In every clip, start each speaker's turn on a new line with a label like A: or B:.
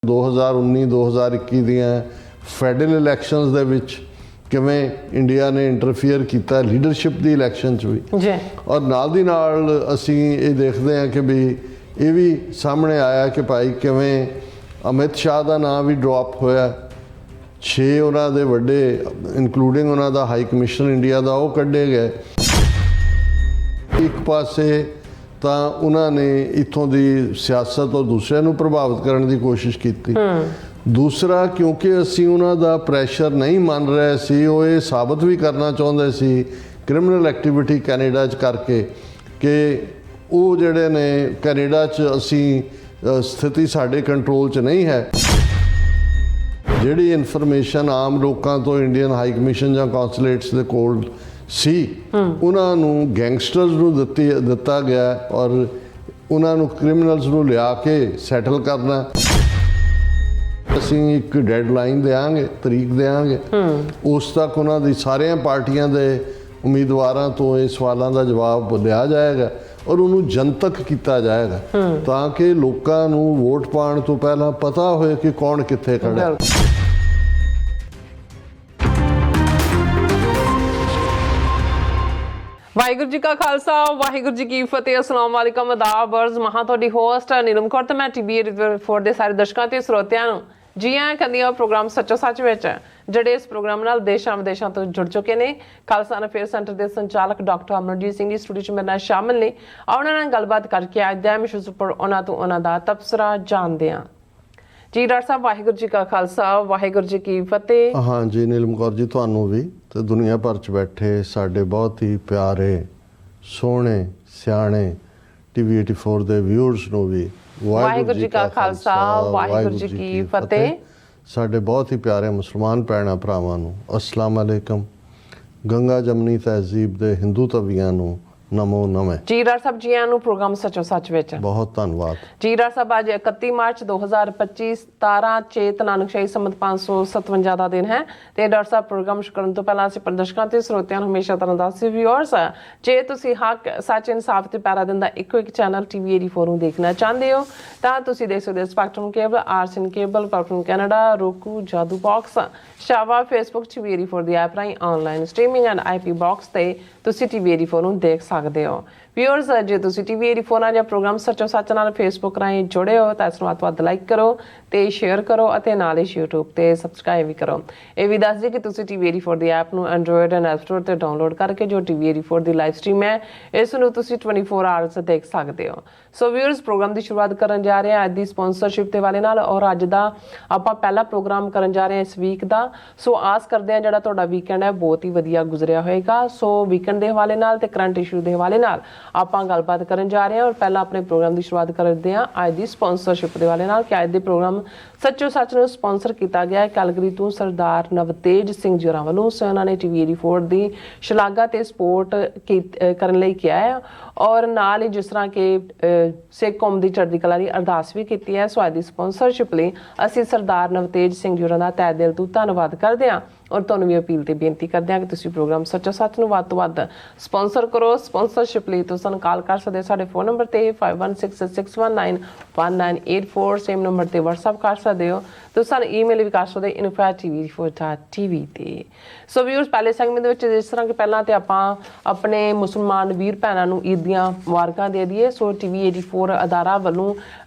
A: 2019-2021 ਦੀਆਂ federal elections ਦੇ ਵਿੱਚ ਕਿਵੇਂ ਇੰਡੀਆ ਨੇ ਇੰਟਰਫੀਅਰ ਕੀਤਾ ਲੀਡਰਸ਼ਿਪ ਦੀ ਇਲੈਕਸ਼ਨ 'ਚ ਵੀ
B: ਜੀ, ਔਰ
A: ਨਾਲ ਦੀ ਨਾਲ ਅਸੀਂ ਇਹ ਦੇਖਦੇ ਹਾਂ ਕਿ ਵੀ ਇਹ ਵੀ ਸਾਹਮਣੇ ਆਇਆ ਕਿ ਭਾਈ ਕਿਵੇਂ ਅਮਿਤ ਸ਼ਾਹ ਦਾ ਨਾਮ ਵੀ ਡ੍ਰੌਪ ਹੋਇਆ, 6 ਉਹਨਾਂ ਦੇ ਵੱਡੇ ਇਨਕਲੂਡਿੰਗ ਉਹਨਾਂ ਦਾ ਹਾਈ ਕਮਿਸ਼ਨਰ ਇੰਡੀਆ ਦਾ ਉਹ ਕੱਢੇ ਗਏ। ਇੱਕ ਪਾਸੇ ਤਾਂ ਉਹਨਾਂ ਨੇ ਇੱਥੋਂ ਦੀ ਸਿਆਸਤ ਔਰ ਦੂਸਰਿਆਂ ਨੂੰ ਪ੍ਰਭਾਵਿਤ ਕਰਨ ਦੀ ਕੋਸ਼ਿਸ਼ ਕੀਤੀ, ਦੂਸਰਾ ਕਿਉਂਕਿ ਅਸੀਂ ਉਹਨਾਂ ਦਾ ਪ੍ਰੈਸ਼ਰ ਨਹੀਂ ਮੰਨ ਰਹੇ ਸੀ, ਉਹ ਇਹ ਸਾਬਤ ਵੀ ਕਰਨਾ ਚਾਹੁੰਦੇ ਸੀ ਕ੍ਰਿਮੀਨਲ ਐਕਟੀਵਿਟੀ ਕੈਨੇਡਾ 'ਚ ਕਰਕੇ ਕਿ ਉਹ ਜਿਹੜੇ ਨੇ ਕੈਨੇਡਾ 'ਚ ਅਸੀਂ ਸਥਿਤੀ ਸਾਡੇ ਕੰਟਰੋਲ 'ਚ ਨਹੀਂ ਹੈ। ਜਿਹੜੀ ਇਨਫੋਰਮੇਸ਼ਨ ਆਮ ਲੋਕਾਂ ਤੋਂ ਇੰਡੀਅਨ ਹਾਈ ਕਮਿਸ਼ਨ ਜਾਂ ਕੌਂਸੂਲੇਟਸ ਦੇ ਕੋਲ ਸੀ ਉਹਨਾਂ ਨੂੰ ਗੈਂਗਸਟਰਸ ਨੂੰ ਦਿੱਤਾ ਗਿਆ ਔਰ ਉਹਨਾਂ ਨੂੰ ਕ੍ਰਿਮੀਨਲਸ ਨੂੰ ਲਿਆ ਕੇ ਸੈਟਲ ਕਰਨਾ। ਅਸੀਂ ਇੱਕ ਡੈਡਲਾਈਨ ਦੇਵਾਂਗੇ, ਤਰੀਕ ਦੇਵਾਂਗੇ, ਉਸ ਤੱਕ ਉਹਨਾਂ ਦੀ ਸਾਰੀਆਂ ਪਾਰਟੀਆਂ ਦੇ ਉਮੀਦਵਾਰਾਂ ਤੋਂ ਇਹ ਸਵਾਲਾਂ ਦਾ ਜਵਾਬ ਲਿਆ ਜਾਏਗਾ ਔਰ ਉਹਨੂੰ ਜਨਤਕ ਕੀਤਾ ਜਾਏਗਾ ਤਾਂ ਕਿ ਲੋਕਾਂ ਨੂੰ ਵੋਟ ਪਾਉਣ ਤੋਂ ਪਹਿਲਾਂ ਪਤਾ ਹੋਏ ਕਿ ਕੌਣ ਕਿੱਥੇ ਖੜਾ ਹੈ।
B: ਵਾਹਿਗੁਰੂ ਜੀ ਕਾ ਖਾਲਸਾ, ਵਾਹਿਗੁਰੂ ਜੀ ਕੀ ਫਤਿਹ। ਅਸਲਾਮ ਵਾਲੇਕਮ, ਆਦਾਬ, ਅਰਜ਼ ਮਹਾਂ। ਤੁਹਾਡੀ ਹੋਸਟ ਨੀਲਮ ਕੌਰ ਤੇ ਮੈਂ ਟੀਵੀ 4 ਦੇ ਸਾਰੇ ਦਰਸ਼ਕਾਂ ਤੇ ਸਰੋਤਿਆਂ ਨੂੰ ਜੀ ਆਇਆਂ ਕਹਿੰਦੀ ਹਾਂ ਪ੍ਰੋਗਰਾਮ ਸੱਚੋ ਸੱਚ ਵਿੱਚ, ਜਿਹੜੇ ਇਸ ਪ੍ਰੋਗਰਾਮ ਨਾਲ ਦੇਸ਼ਾਂ ਵਿਦੇਸ਼ਾਂ ਤੋਂ ਜੁੜ ਚੁੱਕੇ ਨੇ। ਖਾਲਸਾ ਅਫੇਅਰ ਸੈਂਟਰ ਦੇ ਸੰਚਾਲਕ ਡਾਕਟਰ ਅਮਰਜੀਤ ਸਿੰਘ ਜੀ ਸਟੂਡੀਓ 'ਚ ਮੇਰੇ ਨਾਲ ਸ਼ਾਮਿਲ ਨੇ। ਉਹਨਾਂ ਨਾਲ ਗੱਲਬਾਤ ਕਰਕੇ ਅੱਜ ਦੇ ਅਹਿਮ ਇਸ਼ੂਜ਼ ਉੱਪਰ ਉਹਨਾਂ ਤੋਂ ਉਹਨਾਂ ਦਾ ਤਬਸਰਾ ਜਾਣਦੇ ਹਾਂ। ਜੀ ਡਾਕਟਰ ਸਾਹਿਬ, ਵਾਹਿਗੁਰੂ ਜੀ ਕਾ ਖਾਲਸਾ, ਵਾਹਿਗੁਰੂ ਜੀ ਕੀ ਫਤਿਹ।
A: ਹਾਂ ਜੀ ਨੀਲਮ ਕੌਰ ਜੀ, ਤੁਹਾਨੂੰ ਵੀ ਤੇ ਦੁਨੀਆ ਭਰ 'ਚ ਬੈਠੇ ਸਾਡੇ ਬਹੁਤ ਹੀ ਪਿਆਰੇ ਸੋਹਣੇ ਸਿਆਣੇ ਟੀਵੀ 84 ਦੇ ਵਿਊਅਰਸ ਨੂੰ ਵੀ
B: ਵਾਹਿਗੁਰੂ ਜੀ ਕਾ ਖਾਲਸਾ, ਵਾਹਿਗੁਰੂ ਜੀ ਕੀ ਫਤਿਹ।
A: ਸਾਡੇ ਬਹੁਤ ਹੀ ਪਿਆਰੇ ਮੁਸਲਮਾਨ ਭੈਣਾਂ ਭਰਾਵਾਂ ਨੂੰ ਅਸਲਾਮ ਅਲੈਕਮ। ਗੰਗਾ ਜਮਨੀ ਤਹਿਜ਼ੀਬ ਦੇ ਹਿੰਦੂ ਤਵੀਆਂ ਨੂੰ ਨਮੋ ਨਮੇ। ਜੀ
B: ਡਾਕਟਰ ਸਾਹਿਬ, ਜੀ ਆਇਆਂ ਨੂੰ ਪ੍ਰੋਗਰਾਮ ਸੱਚੋ ਸੱਚ ਵਿੱਚ।
A: ਬਹੁਤ ਧੰਨਵਾਦ
B: ਜੀ ਡਾਕਟਰ ਸਾਹਿਬ। ਅੱਜ 31 ਮਾਰਚ 2025 17 ਚੇਤ ਨਾਨਕਸ਼ਾਹੀ ਸੰਮਤ 557 ਦਾ ਦਿਨ ਹੈ ਤੇ ਡਾਕਟਰ ਸਾਹਿਬ ਪ੍ਰੋਗਰਾਮ ਸ਼ੁਰੂ ਕਰਨ ਤੋਂ ਪਹਿਲਾਂ ਅਸੀਂ ਪ੍ਰਦਰਸ਼ਕਾਂ ਤੇ ਸਰੋਤਿਆਂ ਨੂੰ ਹਮੇਸ਼ਾ ਤਰ੍ਹਾਂ ਦੱਸਦੇ ਵਿਊਅਰਸ, ਜੇ ਤੁਸੀਂ ਹੱਕ ਸੱਚ ਇਨਸਾਫ ਤੇ ਪੈਰਾ ਦਿੰਦਾ ਇੱਕੋ ਇੱਕ ਚੈਨਲ ਟੀਵੀ 84 ਨੂੰ ਦੇਖਣਾ ਚਾਹੁੰਦੇ ਹੋ ਤਾਂ ਤੁਸੀਂ ਦੇਖ ਸਕਦੇ ਹੋ ਸਪੈਕਟਰਮ ਕੇਬਲ, ਆਰਸੀਐਨ ਕੇਬਲ, ਪਰਫਨ ਕੈਨੇਡਾ, roku, ਜਾਦੂ ਬਾਕਸ, ਸ਼ਾਵਾ, ਫੇਸਬੁੱਕ, ਟੀਵੀ 84 ਦੀ ਐਪ ਰਾਹੀਂ online streaming and IP box ਤੇ ਤੁਸੀਂ ਟੀਵੀ 84 ਨੂੰ ਦੇਖ ਸਕਦੇ ਹੋ। ਵਿਊਅਰਸ, ਜੇ ਤੁਸੀਂ ਟੀਵੀ 84 ਨਾਲ ਜਾਂ ਪ੍ਰੋਗਰਾਮ ਸੱਚੋ ਸੱਚ ਨਾਲ ਫੇਸਬੁੱਕ ਰਾਹੀਂ ਜੁੜੇ ਹੋ ਤਾਂ ਇਸ ਨੂੰ ਵੱਧ ਲਾਈਕ ਕਰੋ ਤੇ ਸ਼ੇਅਰ ਕਰੋ ਅਤੇ ਨਾਲ ਹੀ YouTube ਤੇ ਸਬਸਕ੍ਰਾਈਬ ਵੀ ਕਰੋ। ਇਹ ਵੀ ਦੱਸ ਦਿਓ ਕਿ ਤੁਸੀਂ ਟੀਵੀ 84 ਦੀ ਐਪ ਨੂੰ ਐਂਡਰੋਇਡ ਐਂਡ ਐਪ ਸਟੋਰ ਤੇ ਡਾਊਨਲੋਡ ਕਰਕੇ ਜੋ ਟੀਵੀ 84 ਦੀ ਲਾਈਵ ਸਟ੍ਰੀਮ ਹੈ ਇਸ ਨੂੰ ਤੁਸੀਂ 24 ਆਵਰਸ ਦੇਖ ਸਕਦੇ ਹੋ। ਸੋ ਵਿਊਅਰਸ, ਪ੍ਰੋਗਰਾਮ ਦੀ ਸ਼ੁਰੂਆਤ ਕਰਨ ਜਾ ਰਹੇ ਹਾਂ ਅੱਜ ਦੀ ਸਪਾਂਸਰਸ਼ਿਪ ਦੇ ਵਾਲੇ ਨਾਲ ਔਰ ਅੱਜ ਦਾ ਆਪਾਂ ਪਹਿਲਾ ਪ੍ਰੋਗਰਾਮ ਕਰਨ ਜਾ ਰਹੇ ਹਾਂ ਇਸ ਵੀਕ ਦਾ। ਸੋ ਆਸ ਕਰਦੇ ਹਾਂ ਜਿਹੜਾ ਤੁਹਾਡਾ ਵੀਕਐਂਡ ਹੈ ਬਹੁਤ ਹੀ ਵਧੀਆ ਗੁਜ਼ਰਿਆ ਹੋਏਗਾ। ਸੋ ਵੀਕਐਂਡ ਦੇ ਹਵਾਲੇ ਨਾਲ ਤੇ ਕਰੰਟ ਇਸ਼ੂ ਦੇ ਹਵਾਲੇ ਨਾਲ ਆਪਾਂ ਗੱਲਬਾਤ ਕਰਨ ਜਾ ਰਹੇ ਹਾਂ ਔਰ ਪਹਿਲਾਂ ਆਪਣੇ ਪ੍ਰੋਗਰਾਮ ਦੀ ਸ਼ੁਰੂਆਤ ਕਰਦੇ ਹਾਂ ਅੱਜ ਦੀ ਸਪਾਂਸਰਸ਼ਿਪ ਦੇ ਵਾਲੇ ਨਾਲ ਕਿ ਅੱਜ ਦੇ ਪ੍ਰੋਗਰਾਮ ਸੱਚੋ ਸੱਚ ਨੂੰ ਸਪਾਂਸਰ ਕੀਤਾ ਗਿਆ ਕੈਲਗਰੀ ਤੋਂ ਸਰਦਾਰ ਨਵਤੇਜ ਸਿੰਘ ਜੀ ਹੋਰਾਂ ਵੱਲੋਂ। ਸੋ ਇਹਨਾਂ ਨੇ ਟੀਵੀ 84 ਦੀ ਸ਼ਲਾਘਾ ਤੇ ਸਪੋਰਟ ਕਰਨ ਲਈ ਕਿਹਾ ਹੈ ਔਰ ਨਾਲ ਹੀ ਜਿਸ ਤਰ੍ਹਾਂ ਕਿ ਸਿੱਖ ਕੌਮ ਦੀ ਚੜ੍ਹਦੀ ਕਲਾ ਦੀ ਅਰਦਾਸ ਵੀ ਕੀਤੀ ਹੈ। ਸੋ ਅੱਜ ਦੀ ਸਪਾਂਸਰਸ਼ਿਪ ਲਈ ਅਸੀਂ ਸਰਦਾਰ ਨਵਤੇਜ ਸਿੰਘ ਜੀ ਹੋਰਾਂ ਦਾ ਤਹਿ ਦਿਲ ਤੋਂ ਧੰਨਵਾਦ ਕਰਦੇ ਹਾਂ ਔਰ ਤੁਹਾਨੂੰ ਵੀ ਅਪੀਲ ਤੇ ਬੇਨਤੀ ਕਰਦੇ ਹਾਂ ਕਿ ਤੁਸੀਂ ਪ੍ਰੋਗਰਾਮ ਸੱਚੋ ਸੱਚ ਨੂੰ ਵੱਧ ਤੋਂ ਵੱਧ ਸਪਾਂਸਰ ਕਰੋ। ਸਪਾਂਸਰਸ਼ਿਪ ਲਈ ਤੁਸੀਂ ਸਾਨੂੰ ਕਾਲ ਕਰ ਸਕਦੇ ਹੋ ਸਾਡੇ ਫੋਨ ਨੰਬਰ ਤੇ 5166191984, ਸੇਮ ਨੰਬਰ ਤੇ WhatsApp ਕਰ ਸਕਦੇ ਹੋ। ਤੁਸੀਂ ਸਾਨੂੰ ਈਮੇਲ ਵੀ ਕਰ ਸਕਦੇ ਹੋ info@tv4.tv ਤੇ। ਸੋ ਵਿਊਅਰਸ, ਪਹਿਲੇ ਸੈਗਮੈਂਟ ਦੇ ਵਿੱਚ ਜਿਸ ਤਰ੍ਹਾਂ ਕਿ ਪਹਿਲਾਂ ਤੇ ਆਪਾਂ ਆਪਣੇ ਮੁਸਲਮਾਨ ਵੀਰ ਭੈਣਾਂ ਨੂੰ ਈਦ ਦੀਆਂ ਮੁਬਾਰਕਾਂ ਦੇ ਦਈਏ। ਸੋ ਟੀਵੀ 84 ਅਦਾਰਾ ਵੱਲੋਂ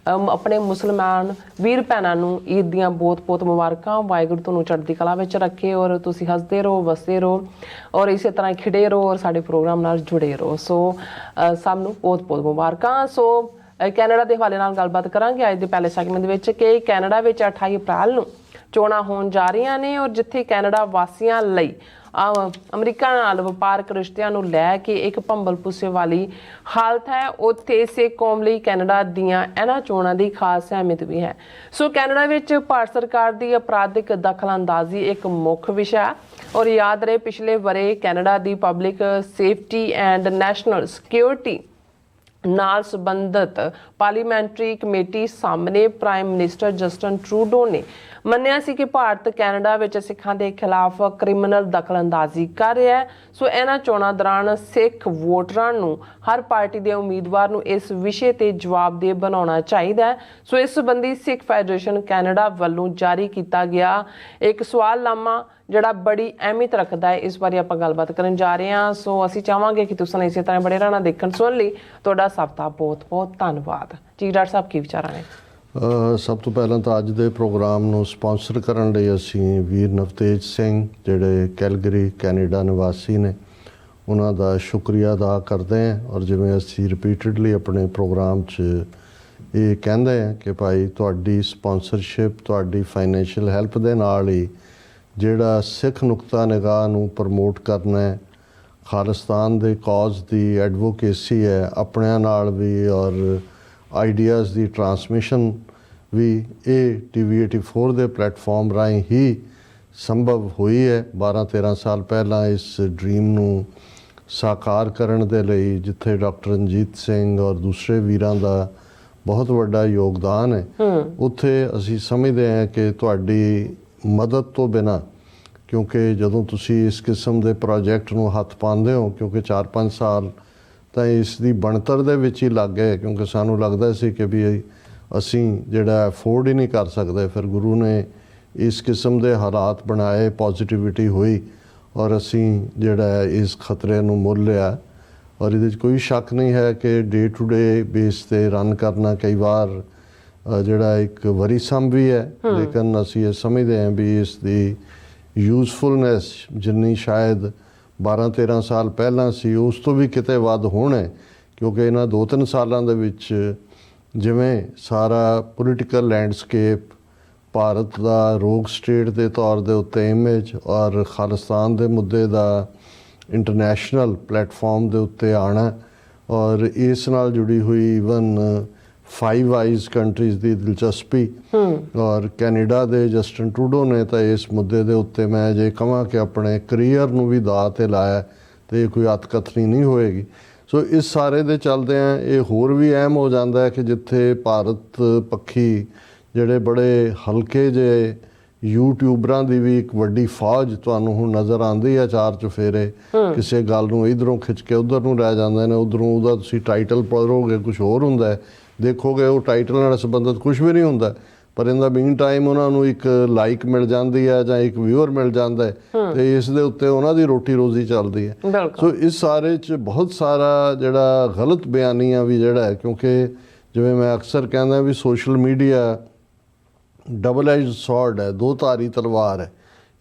B: ਆਪਣੇ ਮੁਸਲਮਾਨ ਵੀਰ ਭੈਣਾਂ ਨੂੰ ਈਦ ਦੀਆਂ ਬਹੁਤ ਬਹੁਤ ਮੁਬਾਰਕਾਂ। ਵਾਹਿਗੁਰੂ ਤੁਹਾਨੂੰ ਚੜ੍ਹਦੀ ਕਲਾ ਵਿੱਚ ਰੱਖੇ ਔਰ ਤੁਸੀਂ ਹੱਸਦੇ ਰਹੋ, ਵਸਦੇ ਰਹੋ ਔਰ ਇਸੇ ਤਰ੍ਹਾਂ ਖਿੜੇ ਰਹੋ ਔਰ ਸਾਡੇ ਪ੍ਰੋਗਰਾਮ ਨਾਲ ਜੁੜੇ ਰਹੋ। ਸੋ ਸਭ ਨੂੰ ਬਹੁਤ ਬਹੁਤ ਮੁਬਾਰਕਾਂ। ਸੋ ਕੈਨੇਡਾ ਦੇ ਹਵਾਲੇ ਨਾਲ ਗੱਲਬਾਤ ਕਰਾਂਗੇ ਅੱਜ ਦੇ ਪਹਿਲੇ ਸੈਗਮੈਂਟ ਦੇ ਵਿੱਚ ਕਿ ਕੈਨੇਡਾ ਵਿੱਚ 28 ਅਪ੍ਰੈਲ ਨੂੰ ਚੋਣਾਂ ਹੋਣ ਜਾ ਰਹੀਆਂ ਨੇ ਔਰ ਜਿੱਥੇ ਕੈਨੇਡਾ ਵਾਸੀਆਂ ਲਈ ਅਮਰੀਕਾ ਨਾਲ ਵਪਾਰਕ ਰਿਸ਼ਤਿਆਂ ਨੂੰ ਲੈ ਕੇ ਇੱਕ ਭੰਬਲ ਭੁੱਸੇ ਵਾਲੀ ਹਾਲਤ ਹੈ, ਉੱਥੇ ਸਿੱਖ ਕੌਮ ਲਈ ਕੈਨੇਡਾ ਦੀਆਂ ਇਹਨਾਂ ਚੋਣਾਂ ਦੀ ਖਾਸ ਅਹਿਮੀਅਤ ਵੀ ਹੈ। ਸੋ ਕੈਨੇਡਾ ਵਿੱਚ ਭਾਰਤ ਸਰਕਾਰ ਦੀ ਅਪਰਾਧਿਕ ਦਖਲਅੰਦਾਜ਼ੀ ਇੱਕ ਮੁੱਖ ਵਿਸ਼ਾ ਹੈ ਔਰ ਯਾਦ ਰਹੇ ਪਿਛਲੇ ਵਰੇ Canada the public safety and national security ਨਾਲ ਸੰਬੰਧਿਤ ਪਾਰਲੀਮੈਂਟਰੀ ਕਮੇਟੀ ਸਾਹਮਣੇ ਪ੍ਰਾਈਮ ਮਿਨਿਸਟਰ ਜਸਟਿਨ ਟਰੂਡੋ ਨੇ ਮੰਨਿਆ ਸੀ ਕਿ ਭਾਰਤ ਕੈਨੇਡਾ ਵਿੱਚ ਸਿੱਖਾਂ ਦੇ ਖਿਲਾਫ ਕ੍ਰਿਮੀਨਲ ਦਖਲਅੰਦਾਜ਼ੀ ਕਰ ਰਿਹਾ ਹੈ। ਸੋ ਇਹਨਾਂ ਚੋਣਾਂ ਦੌਰਾਨ ਸਿੱਖ ਵੋਟਰਾਂ ਨੂੰ ਹਰ ਪਾਰਟੀ ਦੇ ਉਮੀਦਵਾਰ ਨੂੰ ਇਸ ਵਿਸ਼ੇ ਤੇ ਜਵਾਬਦੇਹ ਬਣਾਉਣਾ ਚਾਹੀਦਾ ਹੈ। ਸੋ ਇਸ ਸੰਬੰਧੀ ਸਿੱਖ ਫੈਡਰੇਸ਼ਨ ਕੈਨੇਡਾ ਵੱਲੋਂ ਜਾਰੀ ਕੀਤਾ ਗਿਆ ਇੱਕ ਸਵਾਲਨਾਮਾ ਜਿਹੜਾ ਬੜੀ ਅਹਿਮੀਅਤ ਰੱਖਦਾ ਹੈ, ਇਸ ਬਾਰੇ ਆਪਾਂ ਗੱਲਬਾਤ ਕਰਨ ਜਾ ਰਹੇ ਹਾਂ। ਸੋ ਅਸੀਂ ਚਾਹਾਂਗੇ ਕਿ ਤੁਸੀਂ ਇਸੇ ਤਰ੍ਹਾਂ ਬੜੇ ਰਹਿਣਾ ਦੇਖਣ ਸੁਣਨ ਲਈ ਤੁਹਾਡਾ ਸਭ ਦਾ ਬਹੁਤ-ਬਹੁਤ ਧੰਨਵਾਦ ਜੀ। ਡਾਕਟਰ ਸਾਹਿਬ ਕੀ ਵਿਚਾਰਾਂ ਨੇ?
A: ਸਭ ਤੋਂ ਪਹਿਲਾਂ ਤਾਂ ਅੱਜ ਦੇ ਪ੍ਰੋਗਰਾਮ ਨੂੰ ਸਪਾਂਸਰ ਕਰਨ ਲਈ ਅਸੀਂ ਵੀਰ ਨਵਤੇਜ ਸਿੰਘ ਜਿਹੜੇ ਕੈਲਗਰੀ ਕੈਨੇਡਾ ਨਿਵਾਸੀ ਨੇ ਉਹਨਾਂ ਦਾ ਸ਼ੁਕਰੀਆ ਅਦਾ ਕਰਦੇ ਹਾਂ। ਔਰ ਜਿਵੇਂ ਅਸੀਂ ਰਿਪੀਟਡਲੀ ਆਪਣੇ ਪ੍ਰੋਗਰਾਮ 'ਚ ਇਹ ਕਹਿੰਦੇ ਹਾਂ ਕਿ ਭਾਈ ਤੁਹਾਡੀ ਸਪਾਂਸਰਸ਼ਿਪ, ਤੁਹਾਡੀ ਫਾਈਨੈਂਸ਼ੀਅਲ ਹੈਲਪ ਦੇ ਨਾਲ ਹੀ ਜਿਹੜਾ ਸਿੱਖ ਨੁਕਤਾ ਨਿਗਾਹ ਨੂੰ ਪ੍ਰਮੋਟ ਕਰਨਾ ਹੈ, ਖਾਲਿਸਤਾਨ ਦੇ ਕੌਜ਼ ਦੀ ਐਡਵੋਕੇਸੀ ਹੈ, ਆਪਣਿਆਂ ਨਾਲ ਵੀ ਔਰ ਆਈਡੀਆਜ਼ ਦੀ ਟਰਾਂਸਮਿਸ਼ਨ ਵੀ ਇਹ TV 84 ਦੇ ਪਲੇਟਫਾਰਮ ਰਾਹੀਂ ਹੀ ਸੰਭਵ ਹੋਈ ਹੈ। 12-13 ਸਾਲ ਪਹਿਲਾਂ ਇਸ ਡ੍ਰੀਮ ਨੂੰ ਸਾਕਾਰ ਕਰਨ ਦੇ ਲਈ ਜਿੱਥੇ ਡਾਕਟਰ ਰਣਜੀਤ ਸਿੰਘ ਔਰ ਦੂਸਰੇ ਵੀਰਾਂ ਦਾ ਬਹੁਤ ਵੱਡਾ ਯੋਗਦਾਨ ਹੈ, ਉੱਥੇ ਅਸੀਂ ਸਮਝਦੇ ਹਾਂ ਕਿ ਤੁਹਾਡੀ ਮਦਦ ਤੋਂ ਬਿਨਾਂ, ਕਿਉਂਕਿ ਜਦੋਂ ਤੁਸੀਂ ਇਸ ਕਿਸਮ ਦੇ ਪ੍ਰੋਜੈਕਟ ਨੂੰ ਹੱਥ ਪਾਉਂਦੇ ਹੋ, ਕਿਉਂਕਿ 4-5 ਸਾਲ ਤਾਂ ਇਸ ਦੀ ਬਣਤਰ ਦੇ ਵਿੱਚ ਹੀ ਲੱਗ ਗਏ, ਕਿਉਂਕਿ ਸਾਨੂੰ ਲੱਗਦਾ ਸੀ ਕਿ ਵੀ ਅਸੀਂ ਜਿਹੜਾ ਅਫੋਰਡ ਹੀ ਨਹੀਂ ਕਰ ਸਕਦੇ। ਫਿਰ ਗੁਰੂ ਨੇ ਇਸ ਕਿਸਮ ਦੇ ਹਾਲਾਤ ਬਣਾਏ, ਪੋਜ਼ਿਟਿਵਿਟੀ ਹੋਈ ਔਰ ਅਸੀਂ ਜਿਹੜਾ ਇਸ ਖਤਰੇ ਨੂੰ ਮੁੱਲ ਲਿਆ। ਔਰ ਇਹਦੇ 'ਚ ਕੋਈ ਸ਼ੱਕ ਨਹੀਂ ਹੈ ਕਿ ਡੇ ਟੂ ਡੇ ਬੇਸ 'ਤੇ ਰਨ ਕਰਨਾ ਕਈ ਵਾਰ ਜਿਹੜਾ ਇੱਕ ਵਰੀਸਮ ਵੀ ਹੈ, ਲੇਕਿਨ ਅਸੀਂ ਇਹ ਸਮਝਦੇ ਹਾਂ ਵੀ ਇਸ ਦੀ ਯੂਜ਼ਫੁਲਨੈਸ ਜਿੰਨੀ ਸ਼ਾਇਦ 12-13 ਸਾਲ ਪਹਿਲਾਂ ਸੀ ਉਸ ਤੋਂ ਵੀ ਕਿਤੇ ਵੱਧ ਹੋਣਾ, ਕਿਉਂਕਿ ਇਹਨਾਂ 2-3 ਸਾਲਾਂ ਦੇ ਵਿੱਚ ਜਿਵੇਂ ਸਾਰਾ ਪੋਲੀਟੀਕਲ ਲੈਂਡਸਕੇਪ ਭਾਰਤ ਦਾ ਰੋਗ ਸਟੇਟ ਦੇ ਤੌਰ ਦੇ ਉੱਤੇ ਇਮੇਜ ਔਰ ਖਾਲਿਸਤਾਨ ਦੇ ਮੁੱਦੇ ਦਾ ਇੰਟਰਨੈਸ਼ਨਲ ਪਲੇਟਫਾਰਮ ਦੇ ਉੱਤੇ ਆਉਣਾ ਔਰ ਇਸ ਨਾਲ ਜੁੜੀ ਹੋਈ ਈਵਨ ਫਾਈਵ ਆਈਜ਼ ਕੰਟਰੀਜ਼ ਦੀ ਦਿਲਚਸਪੀ ਔਰ ਕੈਨੇਡਾ ਦੇ ਜਸਟਿਨ ਟਰੂਡੋ ਨੇ ਤਾਂ ਇਸ ਮੁੱਦੇ ਦੇ ਉੱਤੇ ਮੈਂ ਜੇ ਕਹਾਂ ਕਿ ਆਪਣੇ ਕਰੀਅਰ ਨੂੰ ਵੀ ਦਾਅ 'ਤੇ ਲਾਇਆ ਤੇ ਇਹ ਕੋਈ ਅਤਕਥਨੀ ਨਹੀਂ ਹੋਏਗੀ। ਸੋ ਇਸ ਸਾਰੇ ਦੇ ਚੱਲਦਿਆਂ ਇਹ ਹੋਰ ਵੀ ਅਹਿਮ ਹੋ ਜਾਂਦਾ ਹੈ ਕਿ ਜਿੱਥੇ ਭਾਰਤ ਪੱਖੀ ਜਿਹੜੇ ਬੜੇ ਹਲਕੇ ਜਿਹੇ ਯੂਟਿਊਬਰਾਂ ਦੀ ਵੀ ਇੱਕ ਵੱਡੀ ਫੌਜ ਤੁਹਾਨੂੰ ਹੁਣ ਨਜ਼ਰ ਆਉਂਦੀ ਹੈ ਚਾਰ ਚੁਫੇਰੇ, ਕਿਸੇ ਗੱਲ ਨੂੰ ਇਧਰੋਂ ਖਿੱਚ ਕੇ ਉਧਰ ਨੂੰ ਲੈ ਜਾਂਦੇ ਨੇ, ਉਧਰੋਂ ਉਹਦਾ ਤੁਸੀਂ ਟਾਈਟਲ ਪੜ੍ਹੋਗੇ ਕੁਝ ਹੋਰ ਹੁੰਦਾ ਹੈ, ਦੇਖੋਗੇ ਉਹ ਟਾਈਟਲ ਨਾਲ ਸੰਬੰਧਿਤ ਕੁਝ ਵੀ ਨਹੀਂ ਹੁੰਦਾ, ਪਰ ਇਨ ਦਾ ਮੀਨ ਟਾਈਮ ਉਹਨਾਂ ਨੂੰ ਇੱਕ ਲਾਈਕ ਮਿਲ ਜਾਂਦੀ ਹੈ ਜਾਂ ਇੱਕ ਵਿਊਅਰ ਮਿਲ ਜਾਂਦਾ ਹੈ ਤੇ ਇਸ ਦੇ ਉੱਤੇ ਉਹਨਾਂ ਦੀ ਰੋਟੀ ਰੋਜ਼ੀ ਚੱਲਦੀ ਹੈ। ਸੋ ਇਸ ਸਾਰੇ 'ਚ ਬਹੁਤ ਸਾਰਾ ਜਿਹੜਾ ਗਲਤ ਬਿਆਨੀਆਂ ਵੀ ਜਿਹੜਾ ਹੈ, ਕਿਉਂਕਿ ਜਿਵੇਂ ਮੈਂ ਅਕਸਰ ਕਹਿੰਦਾ ਵੀ ਸੋਸ਼ਲ ਮੀਡੀਆ ਡਬਲ ਐਜਡ ਸੌਰਡ ਹੈ, ਦੋ ਧਾਰੀ ਤਲਵਾਰ ਹੈ।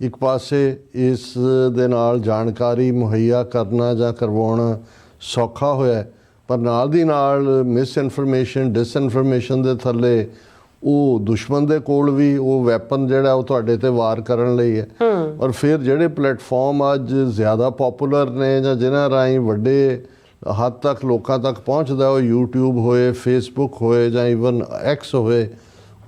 A: ਇੱਕ ਪਾਸੇ ਇਸ ਦੇ ਨਾਲ ਜਾਣਕਾਰੀ ਮੁਹੱਈਆ ਕਰਨਾ ਜਾਂ ਕਰਵਾਉਣਾ ਸੌਖਾ ਹੋਇਆ, ਪਰ ਨਾਲ ਦੀ ਨਾਲ ਮਿਸ ਇਨਫੋਰਮੇਸ਼ਨ ਡਿਸਇਨਫੋਰਮੇਸ਼ਨ ਦੇ ਥੱਲੇ ਉਹ ਦੁਸ਼ਮਣ ਦੇ ਕੋਲ ਵੀ ਉਹ ਵੈਪਨ ਜਿਹੜਾ ਉਹ ਤੁਹਾਡੇ ਤੇ ਵਾਰ ਕਰਨ ਲਈ ਹੈ। ਔਰ ਫਿਰ ਜਿਹੜੇ ਪਲੇਟਫਾਰਮ ਅੱਜ ਜ਼ਿਆਦਾ ਪੋਪੂਲਰ ਨੇ ਜਾਂ ਜਿਨ੍ਹਾਂ ਰਾਹੀਂ ਵੱਡੇ ਹੱਦ ਤੱਕ ਲੋਕਾਂ ਤੱਕ ਪਹੁੰਚਦਾ, ਉਹ YouTube ਹੋਏ, Facebook ਹੋਏ ਜਾਂ ਈਵਨ X ਹੋਏ,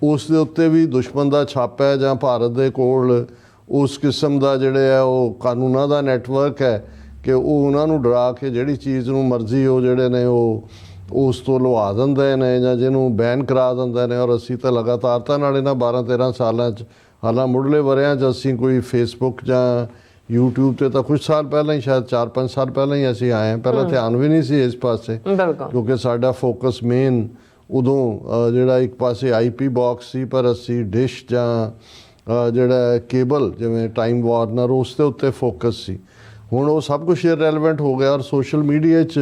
A: ਉਸ ਦੇ ਉੱਤੇ ਵੀ ਦੁਸ਼ਮਣ ਦਾ ਛਾਪਾ ਹੈ ਜਾਂ ਭਾਰਤ ਦੇ ਕੋਲ ਉਸ ਕਿਸਮ ਦਾ ਜਿਹੜੇ ਆ ਉਹ ਕਾਨੂੰਨਾਂ ਦਾ ਨੈਟਵਰਕ ਹੈ ਕਿ ਉਹ ਉਹਨਾਂ ਨੂੰ ਡਰਾ ਕੇ ਜਿਹੜੀ ਚੀਜ਼ ਨੂੰ ਮਰਜ਼ੀ ਉਹ ਜਿਹੜੇ ਨੇ ਉਹ ਉਸ ਤੋਂ ਲਵਾ ਦਿੰਦੇ ਨੇ ਜਾਂ ਜਿਹਨੂੰ ਬੈਨ ਕਰਾ ਦਿੰਦੇ ਨੇ। ਔਰ ਅਸੀਂ ਤਾਂ ਲਗਾਤਾਰਤਾ ਨਾਲ ਇਹਨਾਂ 12-13 ਸਾਲਾਂ 'ਚ, ਹਾਲਾਂ ਮੁੱਢਲੇ ਵਰਿਆਂ 'ਚ ਅਸੀਂ ਕੋਈ ਫੇਸਬੁੱਕ ਜਾਂ YouTube 'ਤੇ ਤਾਂ ਕੁਝ ਸਾਲ ਪਹਿਲਾਂ ਹੀ, ਸ਼ਾਇਦ 4-5 ਸਾਲ ਪਹਿਲਾਂ ਹੀ ਅਸੀਂ ਆਏ ਹਾਂ, ਪਹਿਲਾਂ ਧਿਆਨ ਵੀ ਨਹੀਂ ਸੀ ਇਸ ਪਾਸੇ, ਕਿਉਂਕਿ ਸਾਡਾ ਫੋਕਸ ਮੇਨ ਉਦੋਂ ਜਿਹੜਾ ਇੱਕ ਪਾਸੇ IP ਬਾਕਸ ਸੀ, ਪਰ ਅਸੀਂ ਡਿਸ਼ ਜਾਂ ਜਿਹੜਾ ਕੇਬਲ ਜਿਵੇਂ ਟਾਈਮ ਵਾਰਨਰ ਉਸ ਦੇ ਉੱਤੇ ਫੋਕਸ ਸੀ। ਹੁਣ ਉਹ ਸਭ ਕੁਛ ਇਰਰੈਲੇਵੈਂਟ ਹੋ ਗਿਆ ਔਰ ਸੋਸ਼ਲ ਮੀਡੀਆ 'ਚ